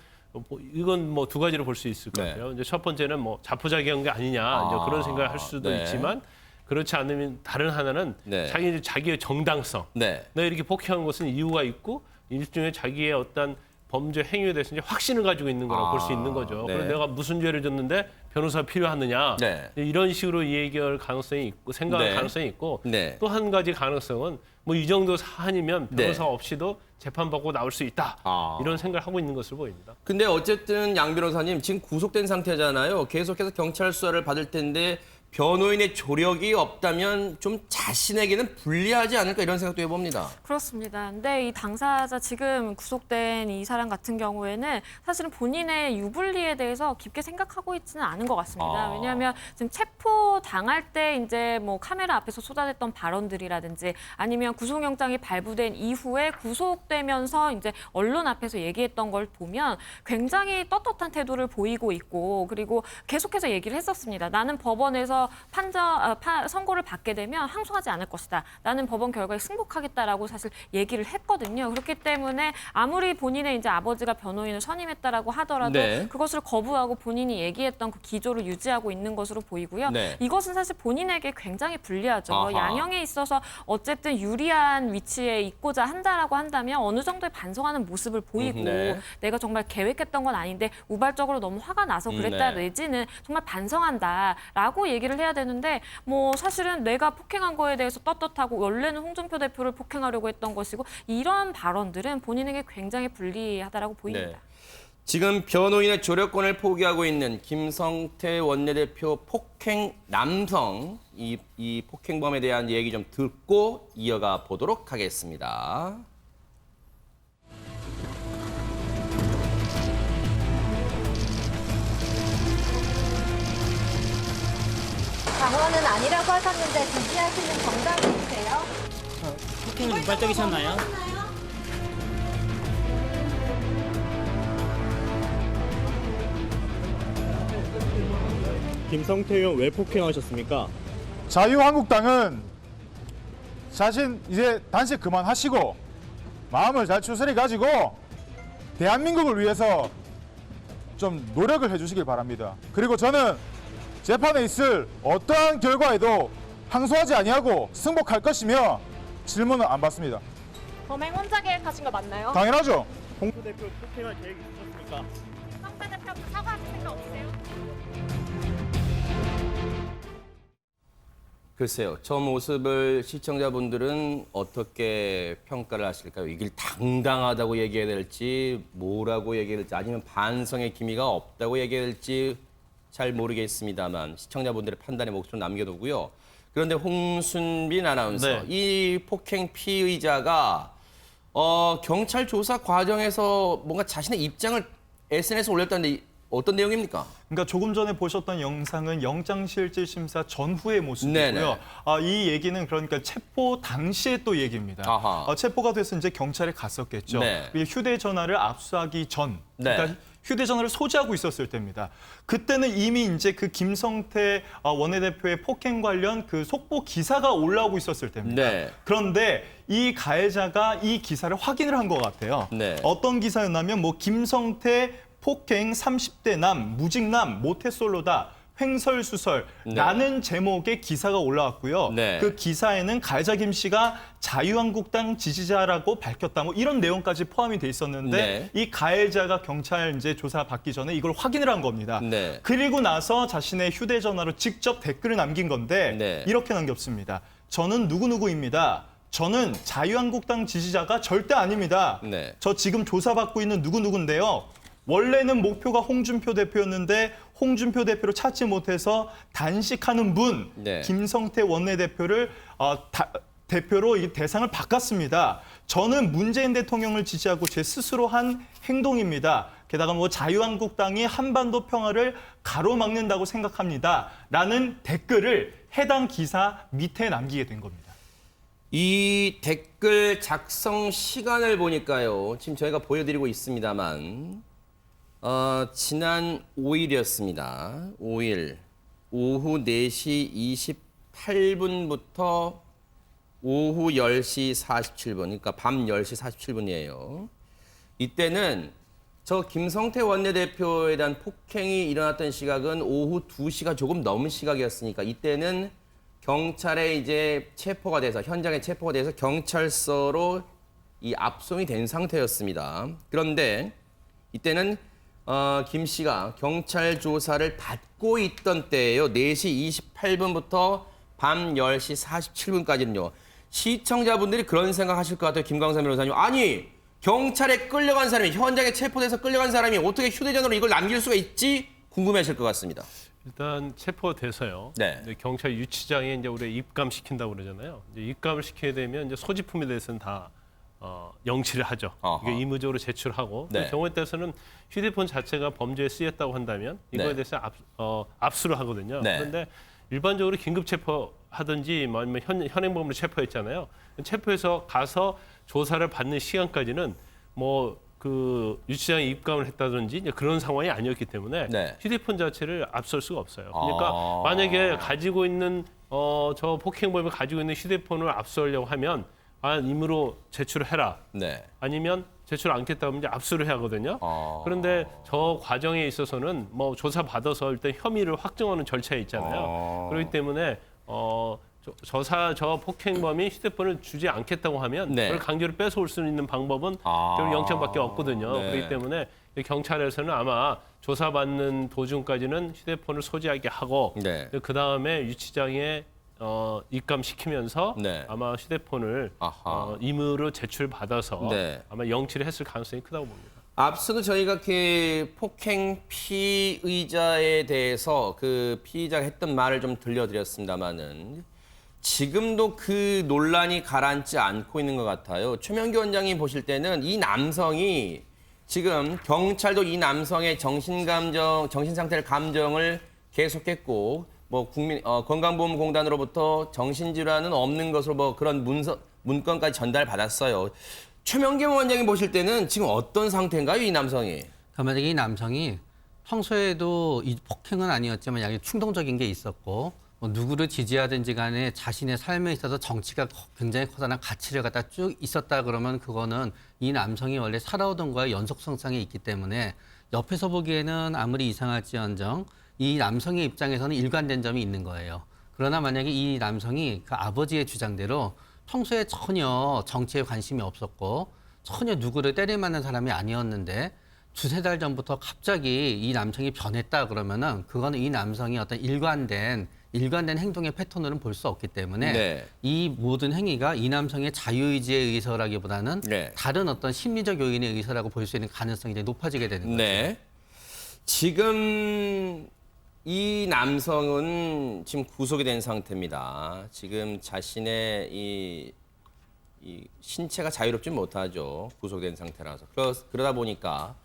이건 뭐 두 가지로 볼 수 있을 것 네. 같아요. 이제 첫 번째는 뭐 자포자기한 게 아니냐 이제 그런 생각을 할 수도 네. 있지만 그렇지 않으면 다른 하나는 네. 자기의 정당성. 네. 내가 이렇게 폭행한 것은 이유가 있고 일종의 자기의 어떤 범죄 행위에 대해서 이제 확신을 가지고 있는 거라고 볼 수 있는 거죠. 네. 그래서 내가 무슨 죄를 졌는데 변호사가 필요하느냐. 네. 이런 식으로 얘기할 가능성이 있고 생각할 네. 가능성이 있고 네. 또 한 가지 가능성은 뭐 이 정도 사안이면 변호사 네. 없이도 재판받고 나올 수 있다. 이런 생각을 하고 있는 것으로 보입니다. 근데 어쨌든 양 변호사님 지금 구속된 상태잖아요. 계속해서 경찰 수사를 받을 텐데 변호인의 조력이 없다면 좀 자신에게는 불리하지 않을까 이런 생각도 해봅니다. 그렇습니다. 근데 이 당사자 지금 구속된 이 사람 같은 경우에는 사실은 본인의 유불리에 대해서 깊게 생각하고 있지는 않은 것 같습니다. 왜냐하면 지금 체포 당할 때 이제 뭐 카메라 앞에서 쏟아냈던 발언들이라든지 아니면 구속영장이 발부된 이후에 구속되면서 이제 언론 앞에서 얘기했던 걸 보면 굉장히 떳떳한 태도를 보이고 있고 그리고 계속해서 얘기를 했었습니다. 나는 법원에서 법원에서 선고를 받게 되면 항소하지 않을 것이다. 나는 법원 결과에 승복하겠다라고 사실 얘기를 했거든요. 그렇기 때문에 아무리 본인의 이제 아버지가 변호인을 선임했다라고 하더라도 네. 그것을 거부하고 본인이 얘기했던 그 기조를 유지하고 있는 것으로 보이고요. 네. 이것은 사실 본인에게 굉장히 불리하죠. 아하. 양형에 있어서 어쨌든 유리한 위치에 있고자 한다라고 한다면 어느 정도의 반성하는 모습을 보이고 네. 내가 정말 계획했던 건 아닌데 우발적으로 너무 화가 나서 그랬다 네. 내지는 정말 반성한다라고 얘기를 해야 되는데 뭐 사실은 내가 폭행한 거에 대해서 떳떳하고 원래는 홍준표 대표를 폭행하려고 했던 것이고 이런 발언들은 본인에게 굉장히 불리하다라고 보입니다. 네. 지금 변호인의 조력권을 포기하고 있는 김성태 원내대표 폭행 남성 이 폭행범에 대한 얘기 좀 듣고 이어가 보도록 하겠습니다. 강원은 아니라고 하셨는데 지지하시는 정당이세요? 폭행은 우발적이셨나요? 김성태 의원 왜 폭행하셨습니까? 자유한국당은 자신 이제 단식 그만하시고 마음을 잘 추스리 가지고 대한민국을 위해서 좀 노력을 해주시길 바랍니다. 그리고 저는 재판에 있을 어떠한 결과에도 항소하지 아니하고 승복할 것이며 질문은 안 받습니다. 범행 혼자 계획하신 거 맞나요? 당연하죠. 홍 대표 폭행할 계획 있으셨습니까? 성태 대표도 사과하실 생각 없으세요? 글쎄요. 저 모습을 시청자분들은 어떻게 평가를 하실까요? 이길 당당하다고 얘기해야 될지 뭐라고 얘기해야 될지 아니면 반성의 기미가 없다고 얘기해야 될지 잘 모르겠습니다만 시청자분들의 판단에 목숨을 남겨두고요. 그런데 홍순빈 아나운서, 네. 이 폭행 피의자가 경찰 조사 과정에서 뭔가 자신의 입장을 SNS에 올렸다는데 어떤 내용입니까? 그러니까 조금 전에 보셨던 영상은 영장실질심사 전후의 모습이고요. 네네. 이 얘기는 그러니까 체포 당시의 또 얘기입니다. 아하. 체포가 돼서 이제 경찰에 갔었겠죠. 네. 휴대전화를 압수하기 전, 네. 그러니까 휴대전화를 소지하고 있었을 때입니다. 그때는 이미 이제 그 김성태 원내대표의 폭행 관련 그 속보 기사가 올라오고 있었을 때입니다. 네. 그런데 이 가해자가 이 기사를 확인을 한 것 같아요. 네. 어떤 기사였냐면 뭐 김성태 폭행 30대 남, 무직남, 모태솔로다, 횡설수설라는 제목의 기사가 올라왔고요. 네. 그 기사에는 가해자 김 씨가 자유한국당 지지자라고 밝혔다. 뭐 이런 내용까지 포함이 돼 있었는데 네. 이 가해자가 경찰 이제 조사 받기 전에 이걸 확인을 한 겁니다. 네. 그리고 나서 자신의 휴대전화로 직접 댓글을 남긴 건데 네. 이렇게 남겼습니다. 저는 누구누구입니다. 저는 자유한국당 지지자가 절대 아닙니다. 네. 저 지금 조사받고 있는 누구누구인데요. 원래는 목표가 홍준표 대표였는데 홍준표 대표를 찾지 못해서 단식하는 분 네. 김성태 원내대표를 대표로 이 대상을 바꿨습니다. 저는 문재인 대통령을 지지하고 제 스스로 한 행동입니다. 게다가 뭐 자유한국당이 한반도 평화를 가로막는다고 생각합니다. 라는 댓글을 해당 기사 밑에 남기게 된 겁니다. 이 댓글 작성 시간을 보니까요. 지금 저희가 보여드리고 있습니다만 지난 5일이었습니다. 5일 오후 4시 28분부터 오후 10시 47분, 그러니까 밤 10시 47분이에요. 이때는 저 김성태 원내대표에 대한 폭행이 일어났던 시각은 오후 2시가 조금 넘은 시각이었으니까 이때는 경찰에 이제 체포가 돼서 현장에 체포가 돼서 경찰서로 이 압송이 된 상태였습니다. 그런데 이때는 김 씨가 경찰 조사를 받고 있던 때예요. 4시 28분부터 밤 10시 47분까지는요. 시청자분들이 그런 생각하실 것 같아요. 김광삼 변호사님. 아니 경찰에 끌려간 사람이 현장에 체포돼서 끌려간 사람이 어떻게 휴대전화로 이걸 남길 수가 있지? 궁금해하실 것 같습니다. 일단 체포돼서요. 네. 이제 경찰 유치장에 이제 우리 입감시킨다고 그러잖아요. 이제 입감을 시켜야 되면 이제 소지품에 대해서는 다 영치를 하죠. 이게 의무적으로 제출하고 네. 그 경우에 따라서는 휴대폰 자체가 범죄에 쓰였다고 한다면 이거에 네. 대해서 압수를 하거든요. 네. 그런데 일반적으로 긴급 체포하든지 뭐 아니면 현행범으로 체포했잖아요. 체포해서 가서 조사를 받는 시간까지는 뭐 그 유치장에 입감을 했다든지 이제 그런 상황이 아니었기 때문에 네. 휴대폰 자체를 앞설 수가 없어요. 그러니까 만약에 가지고 있는 저 폭행범이 가지고 있는 휴대폰을 압수하려고 하면 임의로 제출을 해라. 네. 아니면 제출 않겠다고 하면 이제 압수를 해야 하거든요. 그런데 저 과정에 있어서는 뭐 조사 받아서 일단 혐의를 확정하는 절차에 있잖아요. 그렇기 때문에 저 폭행범이 휴대폰을 주지 않겠다고 하면 네. 그걸 강제로 뺏어올 수 있는 방법은 결국 영장밖에 없거든요. 네. 그렇기 때문에 경찰에서는 아마 조사받는 도중까지는 휴대폰을 소지하게 하고 네. 그 다음에 유치장에 입감시키면서 네. 아마 휴대폰을 임의로 제출받아서 네. 아마 영치를 했을 가능성이 크다고 봅니다. 앞서도 저희가 그 폭행 피의자에 대해서 그 피의자가 했던 말을 좀 들려드렸습니다만은 지금도 그 논란이 가라앉지 않고 있는 것 같아요. 최명규 원장님 보실 때는 이 남성이 지금 경찰도 이 남성의 정신 상태를 감정을 계속했고 뭐 건강보험공단으로부터 정신질환은 없는 것으로 뭐 그런 문건까지 전달받았어요. 최명규 원장님 보실 때는 지금 어떤 상태인가요, 이 남성이? 만약에 이 남성이 평소에도 이 폭행은 아니었지만 약간 충동적인 게 있었고 뭐 누구를 지지하든지 간에 자신의 삶에 있어서 정치가 굉장히 커다란 가치를 갖다 쭉 있었다 그러면 그거는 이 남성이 원래 살아오던 거에 연속성상에 있기 때문에 옆에서 보기에는 아무리 이상할지언정 이 남성의 입장에서는 일관된 점이 있는 거예요. 그러나 만약에 이 남성이 그 아버지의 주장대로 평소에 전혀 정치에 관심이 없었고 전혀 누구를 때릴 만한 사람이 아니었는데 두세 달 전부터 갑자기 이 남성이 변했다 그러면은 그거는 이 남성이 어떤 일관된 행동의 패턴으로는 볼 수 없기 때문에 네. 이 모든 행위가 이 남성의 자유의지에 의해서라기보다는 네. 다른 어떤 심리적 요인에 의해서라고 볼 수 있는 가능성이 이제 높아지게 되는 거죠. 네. 지금 이 남성은 지금 구속이 된 상태입니다. 지금 자신의 이 신체가 자유롭지 못하죠. 구속된 상태라서. 그러다 보니까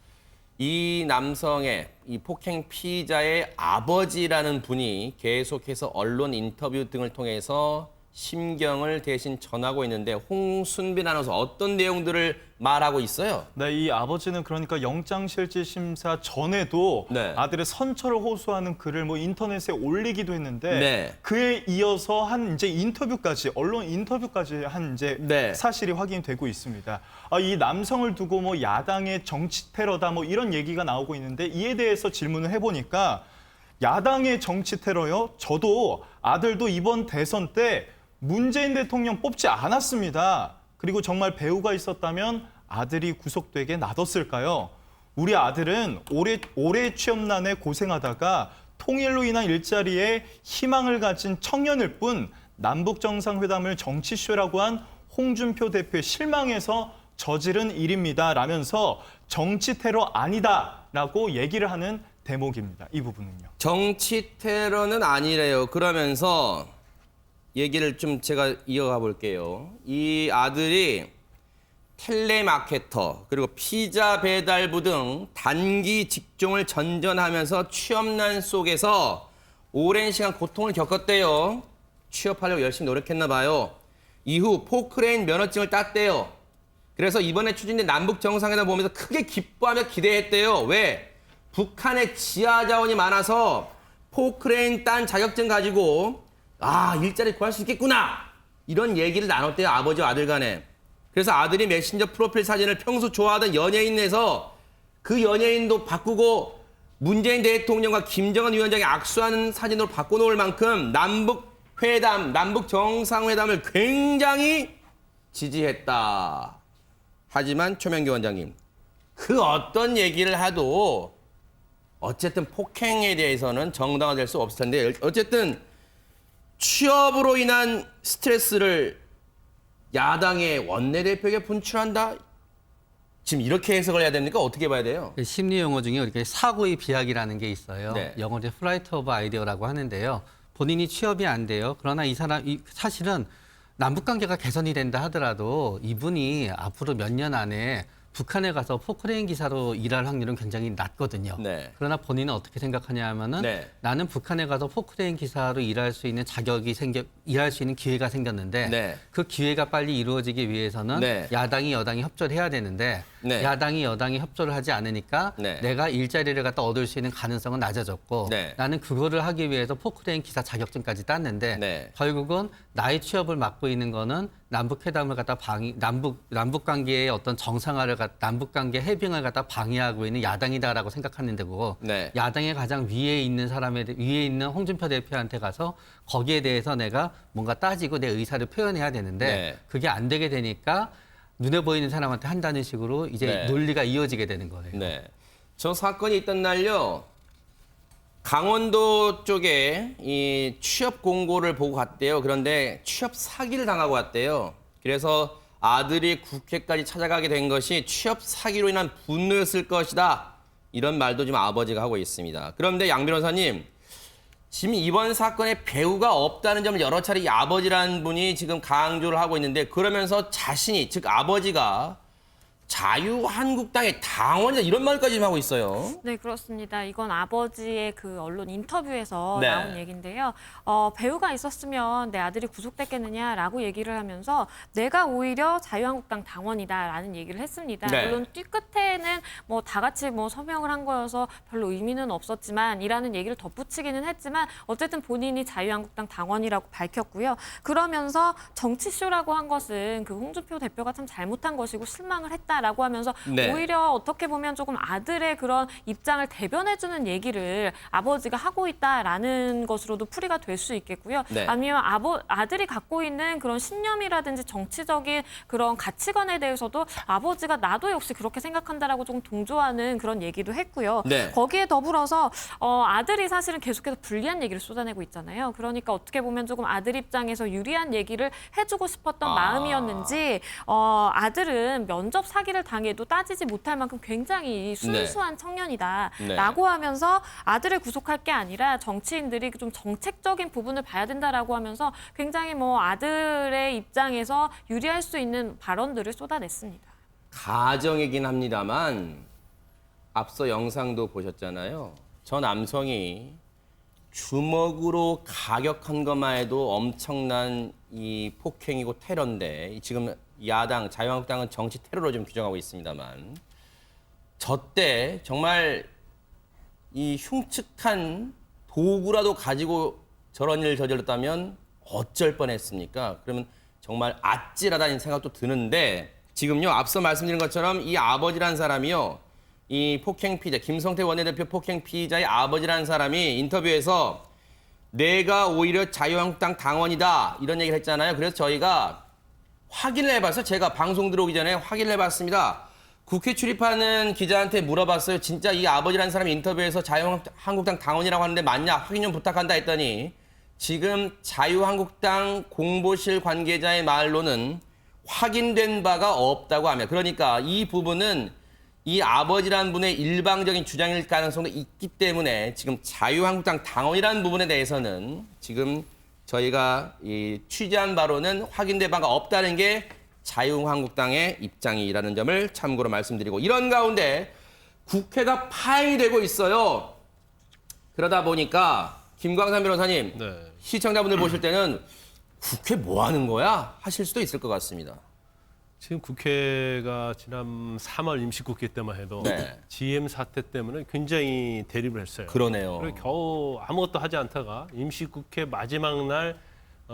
이 남성의 이 폭행 피의자의 아버지라는 분이 계속해서 언론 인터뷰 등을 통해서 심경을 대신 전하고 있는데 홍순빈 아나운서 어떤 내용들을 말하고 있어요? 네, 이 아버지는 그러니까 영장실질심사 전에도 네. 아들의 선처를 호소하는 글을 뭐 인터넷에 올리기도 했는데 네. 그에 이어서 한 이제 인터뷰까지 언론 인터뷰까지 한 이제 네. 사실이 확인되고 있습니다. 이 남성을 두고 뭐 야당의 정치 테러다 뭐 이런 얘기가 나오고 있는데 이에 대해서 질문을 해보니까 야당의 정치 테러요? 저도 아들도 이번 대선 때 문재인 대통령 뽑지 않았습니다. 그리고 정말 배우가 있었다면 아들이 구속되게 놔뒀을까요? 우리 아들은 오래 취업난에 고생하다가 통일로 인한 일자리에 희망을 가진 청년일 뿐 남북 정상회담을 정치쇼라고 한 홍준표 대표의 실망해서 저지른 일입니다. 라면서 정치 테러 아니다라고 얘기를 하는 대목입니다. 이 부분은요. 정치 테러는 아니래요. 그러면서 얘기를 좀 제가 이어가 볼게요. 이 아들이 텔레마케터 그리고 피자 배달부 등 단기 직종을 전전하면서 취업난 속에서 오랜 시간 고통을 겪었대요. 취업하려고 열심히 노력했나 봐요. 이후 포크레인 면허증을 땄대요. 그래서 이번에 추진된 남북 정상회담 보면서 크게 기뻐하며 기대했대요. 왜? 북한에 지하 자원이 많아서 포크레인 딴 자격증 가지고 일자리 구할 수 있겠구나. 이런 얘기를 나눴대요. 아버지와 아들 간에. 그래서 아들이 메신저 프로필 사진을 평소 좋아하던 연예인 내서 그 연예인도 바꾸고 문재인 대통령과 김정은 위원장이 악수하는 사진으로 바꿔놓을 만큼 남북 정상회담을 굉장히 지지했다. 하지만 최명규 원장님, 그 어떤 얘기를 해도 어쨌든 폭행에 대해서는 정당화될 수 없을 텐데 어쨌든 취업으로 인한 스트레스를 야당의 원내대표에게 분출한다? 지금 이렇게 해석을 해야 됩니까? 어떻게 봐야 돼요? 심리 용어 중에 이렇게 사고의 비약이라는 게 있어요. 네. 영어로 플라이트 오브 아이디어라고 하는데요. 본인이 취업이 안 돼요. 그러나 사실은 남북 관계가 개선이 된다 하더라도 이분이 앞으로 몇 년 안에 북한에 가서 포크레인 기사로 일할 확률은 굉장히 낮거든요. 네. 그러나 본인은 어떻게 생각하냐 하면은 네. 나는 북한에 가서 포크레인 기사로 일할 수 있는 일할 수 있는 기회가 생겼는데 네. 그 기회가 빨리 이루어지기 위해서는 네. 야당이 여당이 협조를 해야 되는데 네. 야당이 여당이 협조를 하지 않으니까 네. 내가 일자리를 갖다 얻을 수 있는 가능성은 낮아졌고 네. 나는 그거를 하기 위해서 포크레인 기사 자격증까지 땄는데 네. 결국은 나의 취업을 막고 있는 거는 남북회담을 갖다 남북 관계의 어떤 정상화를 남북 관계 해빙을 갖다 방해하고 있는 야당이다라고 생각하는 데고 네. 야당의 가장 위에 있는 위에 있는 홍준표 대표한테 가서 거기에 대해서 내가 뭔가 따지고 내 의사를 표현해야 되는데 네. 그게 안 되게 되니까 눈에 보이는 사람한테 한다는 식으로 이제 네. 논리가 이어지게 되는 거예요. 네. 저 사건이 있던 날요. 강원도 쪽에 이 취업 공고를 보고 갔대요. 그런데 취업 사기를 당하고 왔대요. 그래서 아들이 국회까지 찾아가게 된 것이 취업 사기로 인한 분노였을 것이다. 이런 말도 지금 아버지가 하고 있습니다. 그런데 양 변호사님, 지금 이번 사건에 배우가 없다는 점을 여러 차례 이 아버지라는 분이 지금 강조를 하고 있는데 그러면서 자신이, 즉 아버지가 자유한국당의 당원이다 이런 말까지 지금 하고 있어요. 네, 그렇습니다. 이건 아버지의 그 언론 인터뷰에서 네. 나온 얘기인데요. 배우가 있었으면 내 아들이 구속됐겠느냐라고 얘기를 하면서 내가 오히려 자유한국당 당원이다라는 얘기를 했습니다. 네. 물론 뒤끝에는 뭐 다 같이 뭐 서명을 한 거여서 별로 의미는 없었지만 이라는 얘기를 덧붙이기는 했지만 어쨌든 본인이 자유한국당 당원이라고 밝혔고요. 그러면서 정치쇼라고 한 것은 그 홍준표 대표가 참 잘못한 것이고 실망을 했다라고 하면서 네. 오히려 어떻게 보면 조금 아들의 그런 입장을 대변해주는 얘기를 아버지가 하고 있다라는 것으로도 풀이가 될 수 있겠고요. 네. 아니면 아들이 갖고 있는 그런 신념이라든지 정치적인 그런 가치관에 대해서도 아버지가 나도 역시 그렇게 생각한다라고 조금 동조하는 그런 얘기도 했고요. 네. 거기에 더불어서 아들이 사실은 계속해서 불리한 얘기를 쏟아내고 있잖아요. 그러니까 어떻게 보면 조금 아들 입장에서 유리한 얘기를 해주고 싶었던 마음이었는지 아들은 면접 사기를 당해도 따지지 못할 만큼 굉장히 순수한 청년이다라고 하면서 아들을 구속할 게 아니라 정치인들이 좀 정책적인 부분을 봐야 된다라고 하면서 굉장히 뭐 아들의 입장에서 유리할 수 있는 발언들을 쏟아냈습니다. 가정이긴 합니다만 앞서 영상도 보셨잖아요. 저 남성이 주먹으로 가격한 것만 해도 엄청난 이 폭행이고 테러인데 지금 야당, 자유한국당은 정치 테러로 좀 규정하고 있습니다만 저 때 정말 이 흉측한 도구라도 가지고 저런 일을 저질렀다면 어쩔 뻔했습니까? 그러면 정말 아찔하다는 생각도 드는데 지금요 앞서 말씀드린 것처럼 이 아버지라는 사람이요 이 폭행 피의자 김성태 원내대표 폭행 피의자의 아버지라는 사람이 인터뷰에서 내가 오히려 자유한국당 당원이다 이런 얘기를 했잖아요. 그래서 저희가 확인을 해봤어요. 제가 방송 들어오기 전에 확인을 해봤습니다. 국회 출입하는 기자한테 물어봤어요. 진짜 이 아버지라는 사람이 인터뷰에서 자유한국당 당원이라고 하는데 맞냐? 확인 좀 부탁한다 했더니 지금 자유한국당 공보실 관계자의 말로는 확인된 바가 없다고 하며 그러니까 이 부분은 이 아버지라는 분의 일방적인 주장일 가능성도 있기 때문에 지금 자유한국당 당원이라는 부분에 대해서는 지금 저희가 이 취재한 바로는 확인된 바가 없다는 게 자유한국당의 입장이라는 점을 참고로 말씀드리고 이런 가운데 국회가 파행되고 있어요. 그러다 보니까 김광삼 변호사님 네. 시청자분들 보실 때는 국회 뭐 하는 거야? 하실 수도 있을 것 같습니다. 지금 국회가 지난 3월 임시국회 때만 해도 네. GM 사태 때문에 굉장히 대립을 했어요. 그러네요. 그리고 겨우 아무것도 하지 않다가 임시국회 마지막 날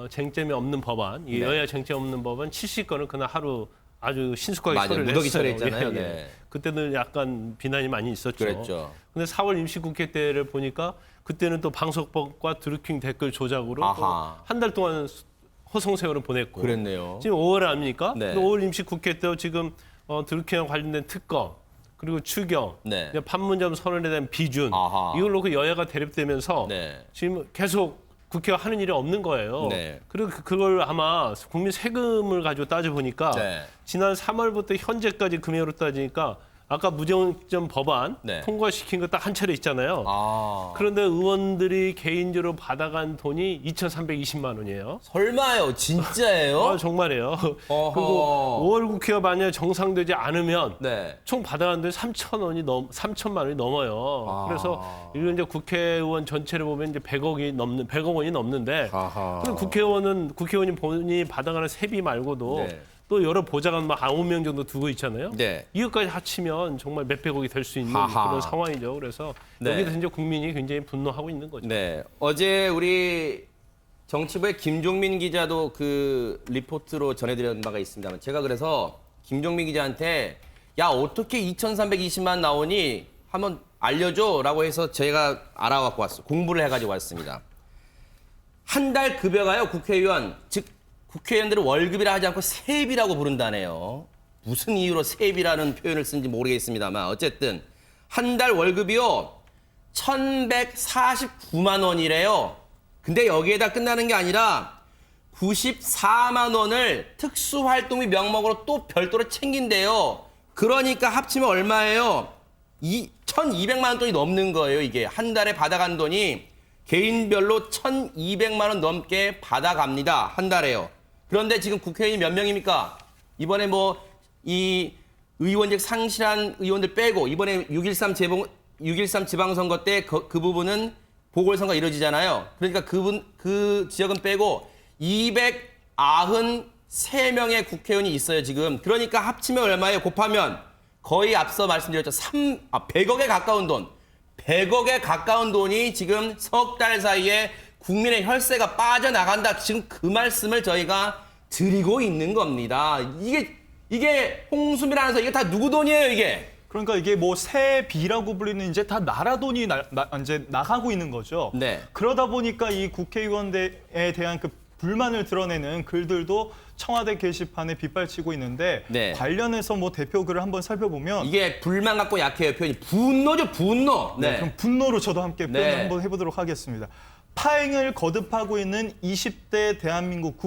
쟁점이 없는 법안, 이 네. 여야 쟁점 없는 법안 70건을 그날 하루 아주 신속하게 맞아요. 처리를 무더기 했어요. 처리했잖아요. 예, 예. 네. 그때는 약간 비난이 많이 있었죠. 그랬죠. 근데 4월 임시국회 때를 보니까 그때는 또 방송법과 드루킹 댓글 조작으로 한 달 동안 허송세월을 보냈고. 그랬네요. 지금 5월에 아닙니까? 네. 5월 임시국회 때 지금 드루킹과 관련된 특검 그리고 추경, 네. 판문점 선언에 대한 비준 이걸 놓고 여야가 대립되면서 네. 지금 계속 국회가 하는 일이 없는 거예요. 네. 그리고 그걸 아마 국민 세금을 가지고 따져보니까 네. 지난 3월부터 현재까지 금액으로 따지니까 아까 무제한운전 법안 네. 통과시킨 거 딱 한 차례 있잖아요. 아. 그런데 의원들이 개인적으로 받아간 돈이 2,320만 원이에요. 설마요? 진짜예요? 아, 정말이에요. 어허. 그리고 5월 국회가 만약 정상되지 않으면 네. 총 받아간 돈이 3천만 원이 넘어요. 아. 그래서 이건 이제 국회의원 전체를 보면 이제 100억 원이 넘는데 아하. 그 국회의원이 본인이 받아가는 세비 말고도 네. 또 여러 보좌관 9명 정도 두고 있잖아요. 네. 이것까지 합치면 정말 몇백억이 될 수 있는 하하. 그런 상황이죠. 그래서 네. 여기서 이제 국민이 굉장히 분노하고 있는 거죠. 네. 어제 우리 정치부의 김종민 기자도 그 리포트로 전해드린 바가 있습니다만 제가 그래서 김종민 기자한테 야 어떻게 2,320만 나오니 한번 알려줘라고 해서 제가 알아갖고 왔어요. 공부를 해가지고 왔습니다. 한 달 급여가요 국회의원 즉 국회의원들은 월급이라 하지 않고 세비라고 부른다네요. 무슨 이유로 세비라는 표현을 쓴지 모르겠습니다만 어쨌든 한 달 월급이요 1,149만 원이래요. 근데 여기에다 끝나는 게 아니라 94만 원을 특수활동비 명목으로 또 별도로 챙긴대요. 그러니까 합치면 얼마예요? 1,200만 원 돈이 넘는 거예요. 이게 한 달에 받아간 돈이 개인별로 1,200만 원 넘게 받아갑니다. 한 달에요. 그런데 지금 국회의원이 몇 명입니까? 이번에 뭐 이 의원직 상실한 의원들 빼고 이번에 6.13 지방선거 때 그 부분은 보궐선거가 이루어지잖아요. 그러니까 그 지역은 빼고 293명의 국회의원이 있어요, 지금. 그러니까 합치면 얼마예요? 곱하면 거의 앞서 말씀드렸죠. 100억에 가까운 돈. 100억에 가까운 돈이 지금 석 달 사이에 국민의 혈세가 빠져나간다. 지금 그 말씀을 저희가 드리고 있는 겁니다. 이게 홍수미라면서 이게 다 누구 돈이에요, 이게? 그러니까 이게 뭐 세비라고 불리는 이제 다 나라 돈이 이제 나가고 있는 거죠. 네. 그러다 보니까 이 국회의원에 대한 그 불만을 드러내는 글들도 청와대 게시판에 빗발치고 있는데 네. 관련해서 뭐 대표 글을 한번 살펴보면 이게 불만 갖고 약해요, 표현이. 분노죠, 분노. 네. 그럼 분노로 저도 함께 표현을 네. 한번 해보도록 하겠습니다. 파행을 거듭하고 있는 20대 대한민국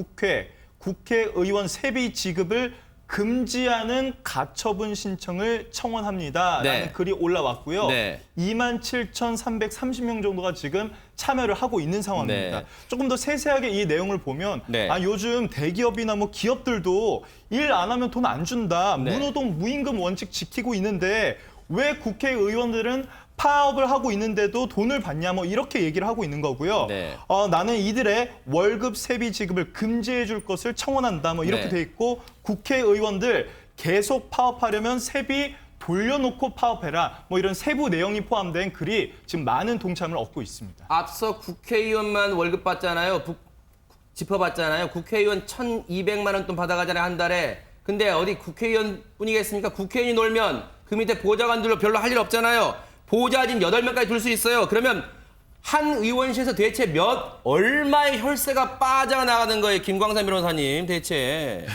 국회의원 세비 지급을 금지하는 가처분 신청을 청원합니다. 네. 라는 글이 올라왔고요. 네. 27,330명 정도가 지금 참여를 하고 있는 상황입니다. 네. 조금 더 세세하게 이 내용을 보면 네. 요즘 대기업이나 뭐 기업들도 일 안 하면 돈 안 준다. 네. 무노동 무임금 원칙 지키고 있는데 왜 국회의원들은 파업을 하고 있는데도 돈을 받냐 뭐 이렇게 얘기를 하고 있는 거고요. 네. 나는 이들의 월급 세비 지급을 금지해 줄 것을 청원한다 뭐 이렇게 네. 돼 있고 국회의원들 계속 파업하려면 세비 돌려놓고 파업해라 뭐 이런 세부 내용이 포함된 글이 지금 많은 동참을 얻고 있습니다. 앞서 국회의원만 월급 받잖아요. 짚어봤잖아요. 국회의원 1,200만 원 돈 받아가잖아요, 한 달에. 근데 어디 국회의원 뿐이겠습니까? 국회의원이 놀면 그 밑에 보좌관들로 별로 할 일 없잖아요. 보좌 지금 8명까지 둘 수 있어요. 그러면 한 의원실에서 대체 얼마의 혈세가 빠져나가는 거예요, 김광삼 변호사님, 대체.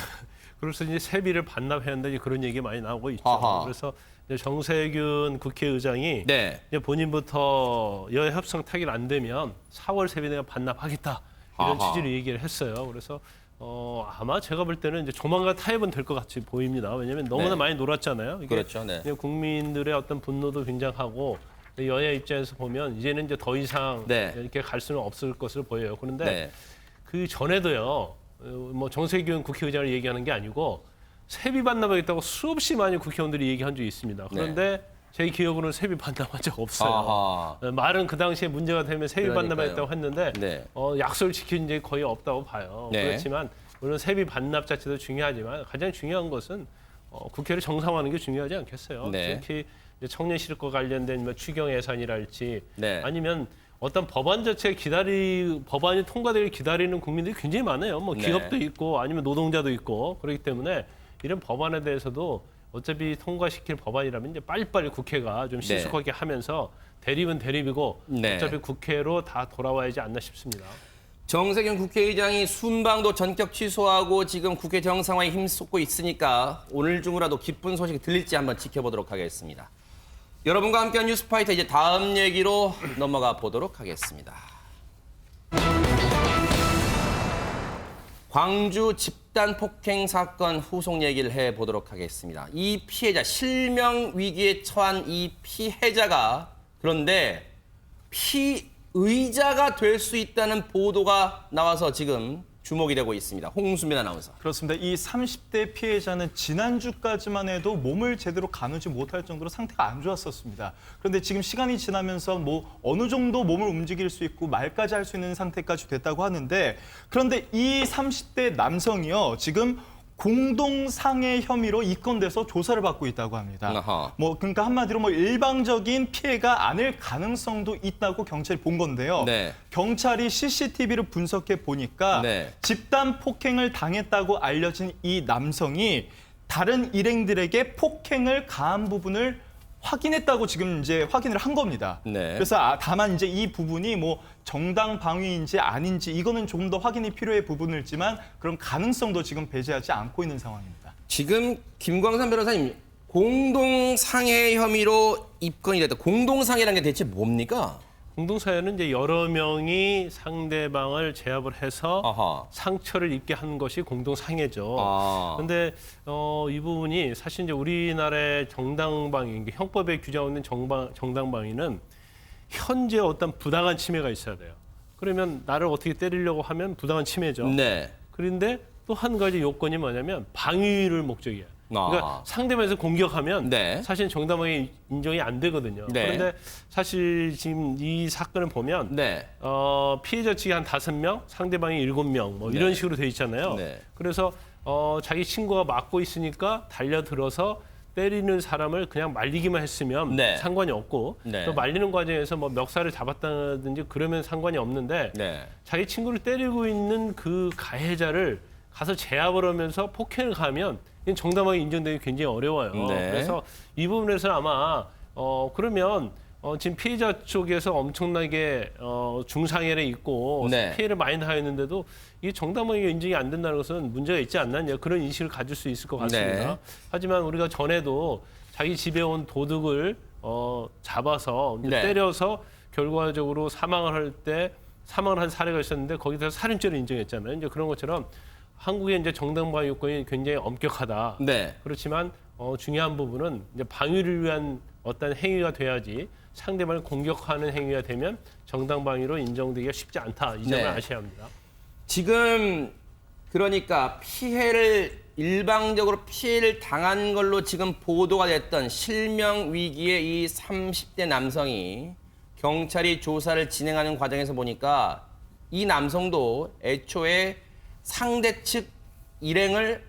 그래서 이제 세비를 반납해야 한다는 그런 얘기 많이 나오고 있죠. 아하. 그래서 이제 정세균 국회의장이 네. 이제 본인부터 여야 협상 타결 안 되면 4월 세비 내가 반납하겠다 이런 아하. 취지로 얘기를 했어요. 그래서 아마 제가 볼 때는 이제 조만간 타협은 될 것 같이 보입니다. 왜냐하면 너무나 네. 많이 놀았잖아요. 이게 그렇죠, 네. 그냥 국민들의 어떤 분노도 굉장하고 여야 입장에서 보면 이제는 이제 더 이상 네. 이렇게 갈 수는 없을 것으로 보여요. 그런데 네. 그 전에도요. 뭐 정세균 국회의장을 얘기하는 게 아니고 세비 반납하겠다고 수없이 많이 국회의원들이 얘기한 적이 있습니다. 그런데 제 기억으로는 세비 반납한 적 없어요. 아하. 말은 그 당시에 문제가 되면 세비 그러니까요. 반납하겠다고 했는데 네. 약속을 지킨 적이 거의 없다고 봐요. 네. 그렇지만 물론 세비 반납 자체도 중요하지만 가장 중요한 것은 국회를 정상화하는 게 중요하지 않겠어요. 네. 특히 이제 청년 실업과 관련된 뭐 추경 예산이랄지 네. 아니면 어떤 법안 자체 법안이 통과되길 기다리는 국민들이 굉장히 많아요. 뭐 네. 기업도 있고 아니면 노동자도 있고 그렇기 때문에 이런 법안에 대해서도 어차피 통과시킬 법안이라면 이제 빨리빨리 국회가 좀 신속하게 하면서 대립은 대립이고 네. 어차피 국회로 다 돌아와야지 않나 싶습니다. 정세균 국회의장이 순방도 전격 취소하고 지금 국회 정상화에 힘쏟고 있으니까 오늘 중으로라도 기쁜 소식이 들릴지 한번 지켜보도록 하겠습니다. 여러분과 함께한 뉴스파이터 이제 다음 얘기로 넘어가 보도록 하겠습니다. 광주 집단 폭행 사건 후속 얘기를 해보도록 하겠습니다. 이 피해자, 실명 위기에 처한 이 피해자가 그런데 피의자가 될 수 있다는 보도가 나와서 지금 주목이 되고 있습니다. 홍수민 아나운서. 그렇습니다. 이 30대 피해자는 지난주까지만 해도 몸을 제대로 가누지 못할 정도로 상태가 안 좋았었습니다. 그런데 지금 시간이 지나면서 뭐 어느 정도 몸을 움직일 수 있고 말까지 할 수 있는 상태까지 됐다고 하는데, 그런데 이 30대 남성이요, 지금 공동상해 혐의로 입건돼서 조사를 받고 있다고 합니다. 아하. 그러니까 한마디로 일방적인 피해가 아닐 가능성도 있다고 경찰이 본 건데요. 네. 경찰이 CCTV를 분석해 보니까 네. 집단 폭행을 당했다고 알려진 이 남성이 다른 일행들에게 폭행을 가한 부분을 확인했다고 지금 이제 확인을 한 겁니다. 네. 그래서 다만 이제 이 부분이 뭐 정당 방위인지 아닌지 이거는 조금 더 확인이 필요해 부분이지만 그런 가능성도 지금 배제하지 않고 있는 상황입니다. 지금 김광산 변호사님, 공동상해 혐의로 입건이 됐다. 공동상해라는 게 대체 뭡니까? 공동사회는 이제 여러 명이 상대방을 제압을 해서 아하. 상처를 입게 한 것이 공동상해죠. 아. 그런데 이 부분이 사실 이제 우리나라의 정당방위, 형법에 규정하고 있는 정당방위는 현재 어떤 부당한 침해가 있어야 돼요. 그러면 나를 어떻게 때리려고 하면 부당한 침해죠. 네. 그런데 또 한 가지 요건이 뭐냐면 방위를 목적이에요. 그러니까 상대방에서 공격하면 네. 사실 정당방위 인정이 안 되거든요. 네. 그런데 사실 지금 이 사건을 보면 네. 피해자 측이 한 5명, 상대방이 7명 뭐 네. 이런 식으로 돼 있잖아요. 네. 그래서 자기 친구가 맞고 있으니까 달려들어서 때리는 사람을 그냥 말리기만 했으면 네. 상관이 없고 네. 또 말리는 과정에서 뭐 멱살을 잡았다든지 그러면 상관이 없는데 네. 자기 친구를 때리고 있는 그 가해자를 가서 제압을 하면서 폭행을 가하면 이건 정당방위 인정되기 굉장히 어려워요. 네. 그래서 이 부분에서 아마 그러면 지금 피해자 쪽에서 엄청나게 중상해를 입고 네. 피해를 많이 당했는데도 이게 정당방위가 인정이 안 된다는 것은 문제가 있지 않느냐 그런 인식을 가질 수 있을 것 같습니다. 네. 하지만 우리가 전에도 자기 집에 온 도둑을 잡아서 네. 때려서 결과적으로 사망을 한 사례가 있었는데 거기서 살인죄를 인정했잖아요. 이제 그런 것처럼 한국의 이제 정당방위 요건이 굉장히 엄격하다. 네. 그렇지만 중요한 부분은 이제 방위를 위한 어떤 행위가 돼야지 상대방을 공격하는 행위가 되면 정당방위로 인정되기가 쉽지 않다. 이 점을 네. 아셔야 합니다. 지금 그러니까 일방적으로 피해를 당한 걸로 지금 보도가 됐던 실명 위기의 이 30대 남성이 경찰이 조사를 진행하는 과정에서 보니까 이 남성도 애초에 상대 측 일행을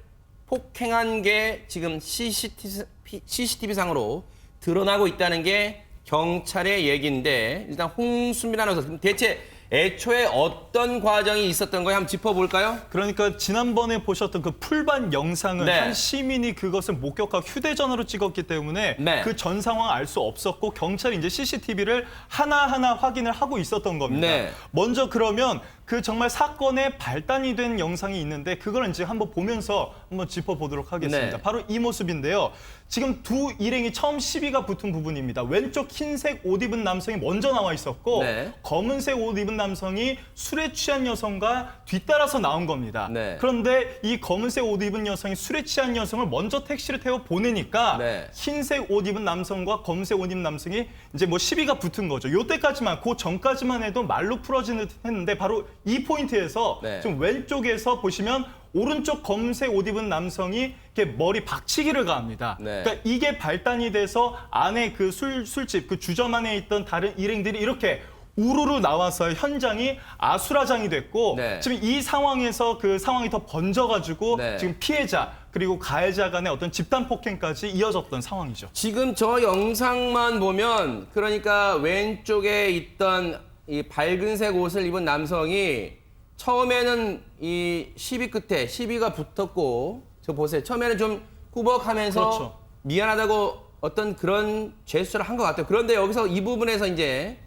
폭행한 게 지금 CCTV상으로 드러나고 있다는 게 경찰의 얘기인데, 일단 홍수민 아나운서, 대체 애초에 어떤 과정이 있었던 거예요? 한번 짚어볼까요? 그러니까 지난번에 보셨던 그 풀반 영상은 네. 한 시민이 그것을 목격하고 휴대전화로 찍었기 때문에 네. 그 전 상황을 알 수 없었고 경찰이 이제 CCTV를 하나하나 확인을 하고 있었던 겁니다. 네. 먼저 그러면 그 정말 사건의 발단이 된 영상이 있는데 그걸 이제 한번 보면서 한번 짚어보도록 하겠습니다. 네. 바로 이 모습인데요. 지금 두 일행이 처음 시비가 붙은 부분입니다. 왼쪽 흰색 옷 입은 남성이 먼저 나와 있었고 네. 검은색 옷 입은 남성이 술에 취한 여성과 뒤따라서 나온 겁니다. 네. 그런데 이 검은색 옷 입은 여성이 술에 취한 여성을 먼저 택시를 태워 보내니까 네. 흰색 옷 입은 남성과 검은색 옷 입은 남성이 이제 뭐 시비가 붙은 거죠. 요때까지만, 그 전까지만 해도 말로 풀어지는 듯 했는데 바로 이 포인트에서 네. 좀 왼쪽에서 보시면 오른쪽 검은색 옷 입은 남성이 이렇게 머리 박치기를 가합니다. 네. 그러니까 이게 발단이 돼서 안에 그 술집, 그 주점 안에 있던 다른 일행들이 이렇게 우르르 나와서 현장이 아수라장이 됐고 네. 지금 이 상황에서 그 상황이 더 번져가지고 네. 지금 피해자 그리고 가해자 간의 어떤 집단 폭행까지 이어졌던 상황이죠. 지금 저 영상만 보면 그러니까 왼쪽에 있던 이 밝은색 옷을 입은 남성이 처음에는 이 시비 끝에 시비가 붙었고, 저 보세요. 처음에는 좀 꾸벅하면서 그렇죠. 미안하다고 어떤 그런 제스처를 한 것 같아요. 그런데 여기서 이 부분에서 이제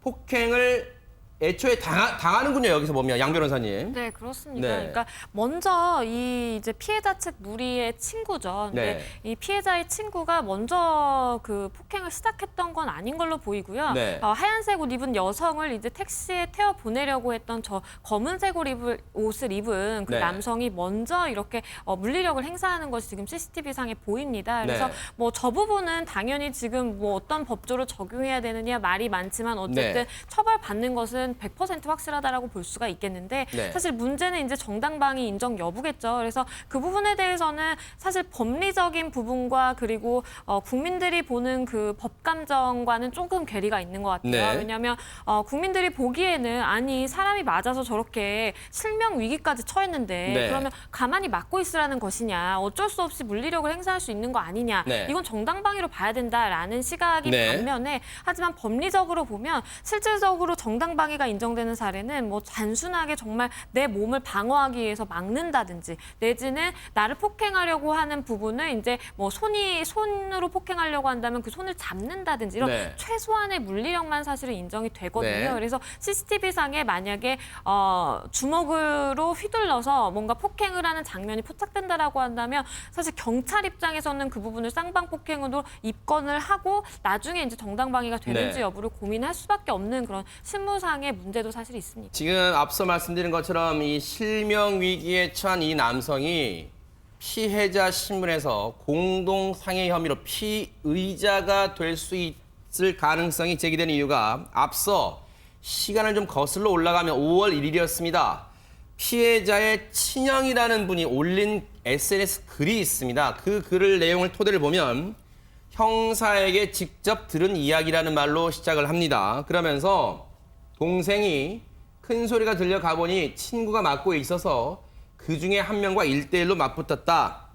폭행을 애초에 당하는군요. 여기서 보면 양 변호사님. 네, 그렇습니다. 네. 그러니까 먼저 이 이제 피해자 측 무리의 친구죠. 근데 네. 이 피해자의 친구가 먼저 그 폭행을 시작했던 건 아닌 걸로 보이고요. 네. 하얀색 옷 입은 여성을 이제 택시에 태워 보내려고 했던 저 검은색 옷을 입은 그 네. 남성이 먼저 이렇게 물리력을 행사하는 것이 지금 CCTV 상에 보입니다. 그래서 네. 뭐 저 부분은 당연히 지금 뭐 어떤 법조를 적용해야 되느냐 말이 많지만 어쨌든 네. 처벌받는 것은 100% 확실하다라고 볼 수가 있겠는데 네. 사실 문제는 이제 정당방위 인정 여부겠죠. 그래서 그 부분에 대해서는 사실 법리적인 부분과 그리고 국민들이 보는 그 법감정과는 조금 괴리가 있는 것 같아요. 네. 왜냐하면 국민들이 보기에는 아니 사람이 맞아서 저렇게 실명 위기까지 처했는데 네. 그러면 가만히 맞고 있으라는 것이냐, 어쩔 수 없이 물리력을 행사할 수 있는 거 아니냐, 네. 이건 정당방위로 봐야 된다라는 시각이 네. 반면에 하지만 법리적으로 보면 실질적으로 정당방위가 인정되는 사례는 뭐 단순하게 정말 내 몸을 방어하기 위해서 막는다든지 내지는 나를 폭행하려고 하는 부분을 이제 뭐 손으로 폭행하려고 한다면 그 손을 잡는다든지 이런 네. 최소한의 물리력만 사실은 인정이 되거든요. 네. 그래서 CCTV 상에 만약에 주먹으로 휘둘러서 뭔가 폭행을 하는 장면이 포착된다라고 한다면 사실 경찰 입장에서는 그 부분을 쌍방폭행으로 입건을 하고 나중에 이제 정당방위가 되는지 네. 여부를 고민할 수밖에 없는 그런 실무상의 문제도 사실 있습니다. 지금 앞서 말씀드린 것처럼 이 실명 위기에 처한 이 남성이 피해자 신분에서 공동 상해 혐의로 피의자가 될 수 있을 가능성이 제기되는 이유가 앞서 시간을 좀 거슬러 올라가면 5월 1일이었습니다. 피해자의 친형이라는 분이 올린 SNS 글이 있습니다. 그 글을 내용을 토대를 보면 형사에게 직접 들은 이야기라는 말로 시작을 합니다. 그러면서 동생이 큰 소리가 들려 가보니 친구가 맡고 있어서 그 중에 한 명과 1대1로 맞붙었다.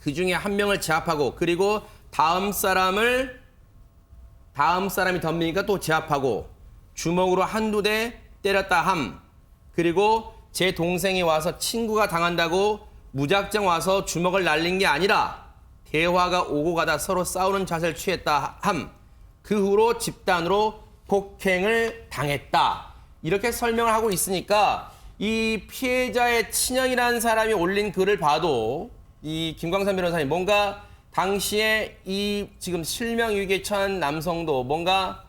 그 중에 한 명을 제압하고 그리고 다음 사람이 덤비니까 또 제압하고 주먹으로 한두 대 때렸다 함. 그리고 제 동생이 와서 친구가 당한다고 무작정 와서 주먹을 날린 게 아니라 대화가 오고 가다 서로 싸우는 자세를 취했다 함. 그 후로 집단으로 폭행을 당했다. 이렇게 설명을 하고 있으니까 이 피해자의 친형이라는 사람이 올린 글을 봐도 이 김광선 변호사님 뭔가 당시에 이 지금 실명 위기에 처한 남성도 뭔가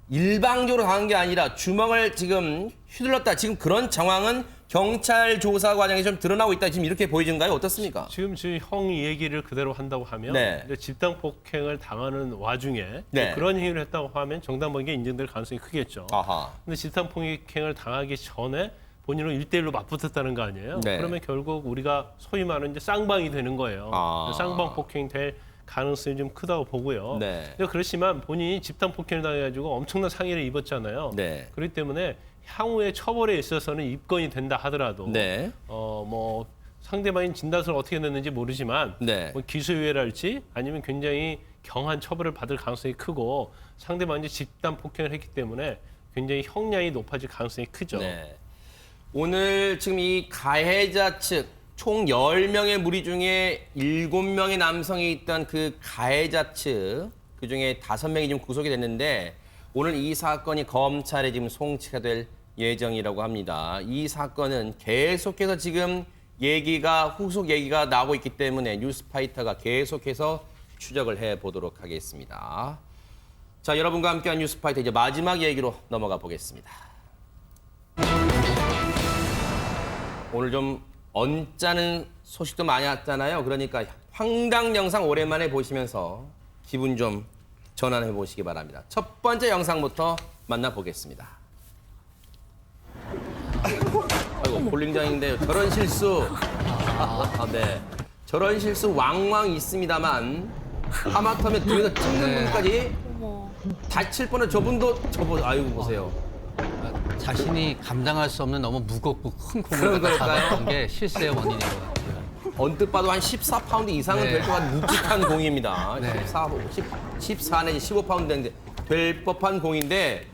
일방적으로 당한 게 아니라 주먹을 지금 휘둘렀다. 지금 그런 정황은 경찰 조사 과정에 좀 드러나고 있다. 지금 이렇게 보이는가요? 어떻습니까? 지금 형 얘기를 그대로 한다고 하면 네. 이제 집단 폭행을 당하는 와중에 네. 그런 행위를 했다고 하면 정당방위가 인정될 가능성이 크겠죠. 아하. 근데 집단 폭행을 당하기 전에 본인은 1대1로 맞붙었다는 거 아니에요? 네. 그러면 결국 우리가 소위 말하는 이제 쌍방이 되는 거예요. 아. 쌍방 폭행 될 가능성이 좀 크다고 보고요. 네. 근데 그렇지만 본인이 집단 폭행을 당해가지고 엄청난 상해를 입었잖아요. 네. 그렇기 때문에 향후의 처벌에 있어서는 입건이 된다 하더라도 네. 뭐 상대방이 진단서를 어떻게 냈는지 모르지만 네. 뭐 기소유예랄지 아니면 굉장히 경한 처벌을 받을 가능성이 크고 상대방이 집단 폭행을 했기 때문에 굉장히 형량이 높아질 가능성이 크죠. 네. 오늘 지금 이 가해자 측 총 10명의 무리 중에 7명의 남성이 있던 그 가해자 측 그중에 5명이 지금 구속이 됐는데 오늘 이 사건이 검찰에 지금 송치가 될 예정이라고 합니다. 이 사건은 계속해서 지금 후속 얘기가 나오고 있기 때문에 뉴스파이터가 계속해서 추적을 해보도록 하겠습니다. 자, 여러분과 함께한 뉴스파이터 이제 마지막 얘기로 넘어가 보겠습니다. 오늘 좀 언짢은 소식도 많이 왔잖아요. 그러니까 황당 영상 오랜만에 보시면서 기분 좀 전환해 보시기 바랍니다. 첫 번째 영상부터 만나보겠습니다. 아이고, 볼링장인데 저런 실수. 네. 저런 실수 왕왕 있습니다만 하마터면 뒤에서 찍는 분까지 다칠 뻔한 저분 아이고 보세요. 자신이 감당할 수 없는 너무 무겁고 큰 공을 갖다 잡았던 게 실수의 원인인 것 같아요. 언뜻 봐도 한 14파운드 이상은 네. 될 것 같은 묵직한 공입니다. 네. 14 내지 15파운드 되는데 될 법한 공인데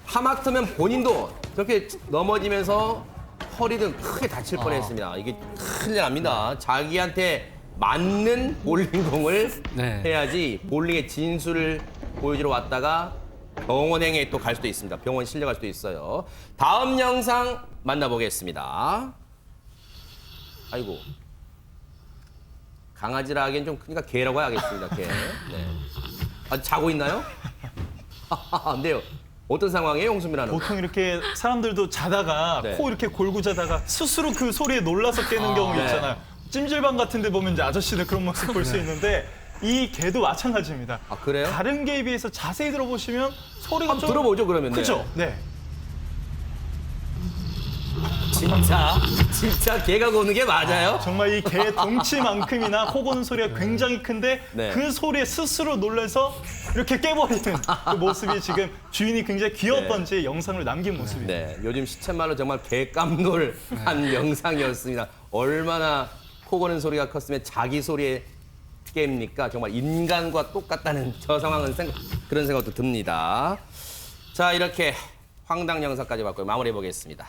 하마터면 본인도 저렇게 넘어지면서 허리를 크게 다칠 뻔했습니다. 이게 큰일 납니다. 자기한테 맞는 볼링공을 네. 해야지 볼링의 진수를 보여주러 왔다가 병원행에 또 갈 수도 있습니다. 병원 실려갈 수도 있어요. 다음 영상 만나보겠습니다. 아이고. 강아지라 하기엔 좀 크니까 개라고 해야겠습니다. 개. 네. 아, 자고 있나요? 안 돼요. 어떤 상황이에요, 홍수민아는? 보통 이렇게 사람들도 자다가 네. 코 이렇게 골고 자다가 스스로 그 소리에 놀라서 깨는 경우 네. 있잖아요. 찜질방 같은 데 보면 이제 아저씨들 그런 모습 볼 수 있는데 이 개도 마찬가지입니다. 아, 그래요? 다른 개에 비해서 자세히 들어보시면 소리가 한번 들어보죠, 그러면. 그죠? 네. 진짜 개가 고는 게 맞아요? 정말 이 개의 덩치만큼이나 코 고는 소리가 굉장히 큰데 네. 그 소리에 스스로 놀라서 이렇게 깨버리는 그 모습이 지금 주인이 굉장히 귀엽던지 영상을 남긴 모습입니다. 네, 요즘 시쳇말로 정말 개깜놀한 영상이었습니다. 얼마나 코 고는 소리가 컸으면 자기 소리에 깹니까? 정말 인간과 똑같다는 저 상황은 그런 생각도 듭니다. 자, 이렇게 황당 영상까지 봤고요. 마무리해 보겠습니다.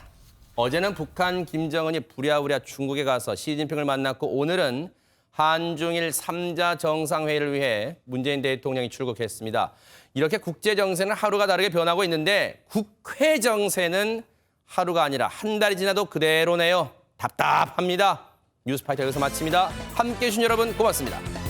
어제는 북한 김정은이 부랴부랴 중국에 가서 시진핑을 만났고 오늘은 한중일 3자 정상회의를 위해 문재인 대통령이 출국했습니다. 이렇게 국제 정세는 하루가 다르게 변하고 있는데 국회 정세는 하루가 아니라 한 달이 지나도 그대로네요. 답답합니다. 뉴스파이터 여기서 마칩니다. 함께해 주신 여러분 고맙습니다.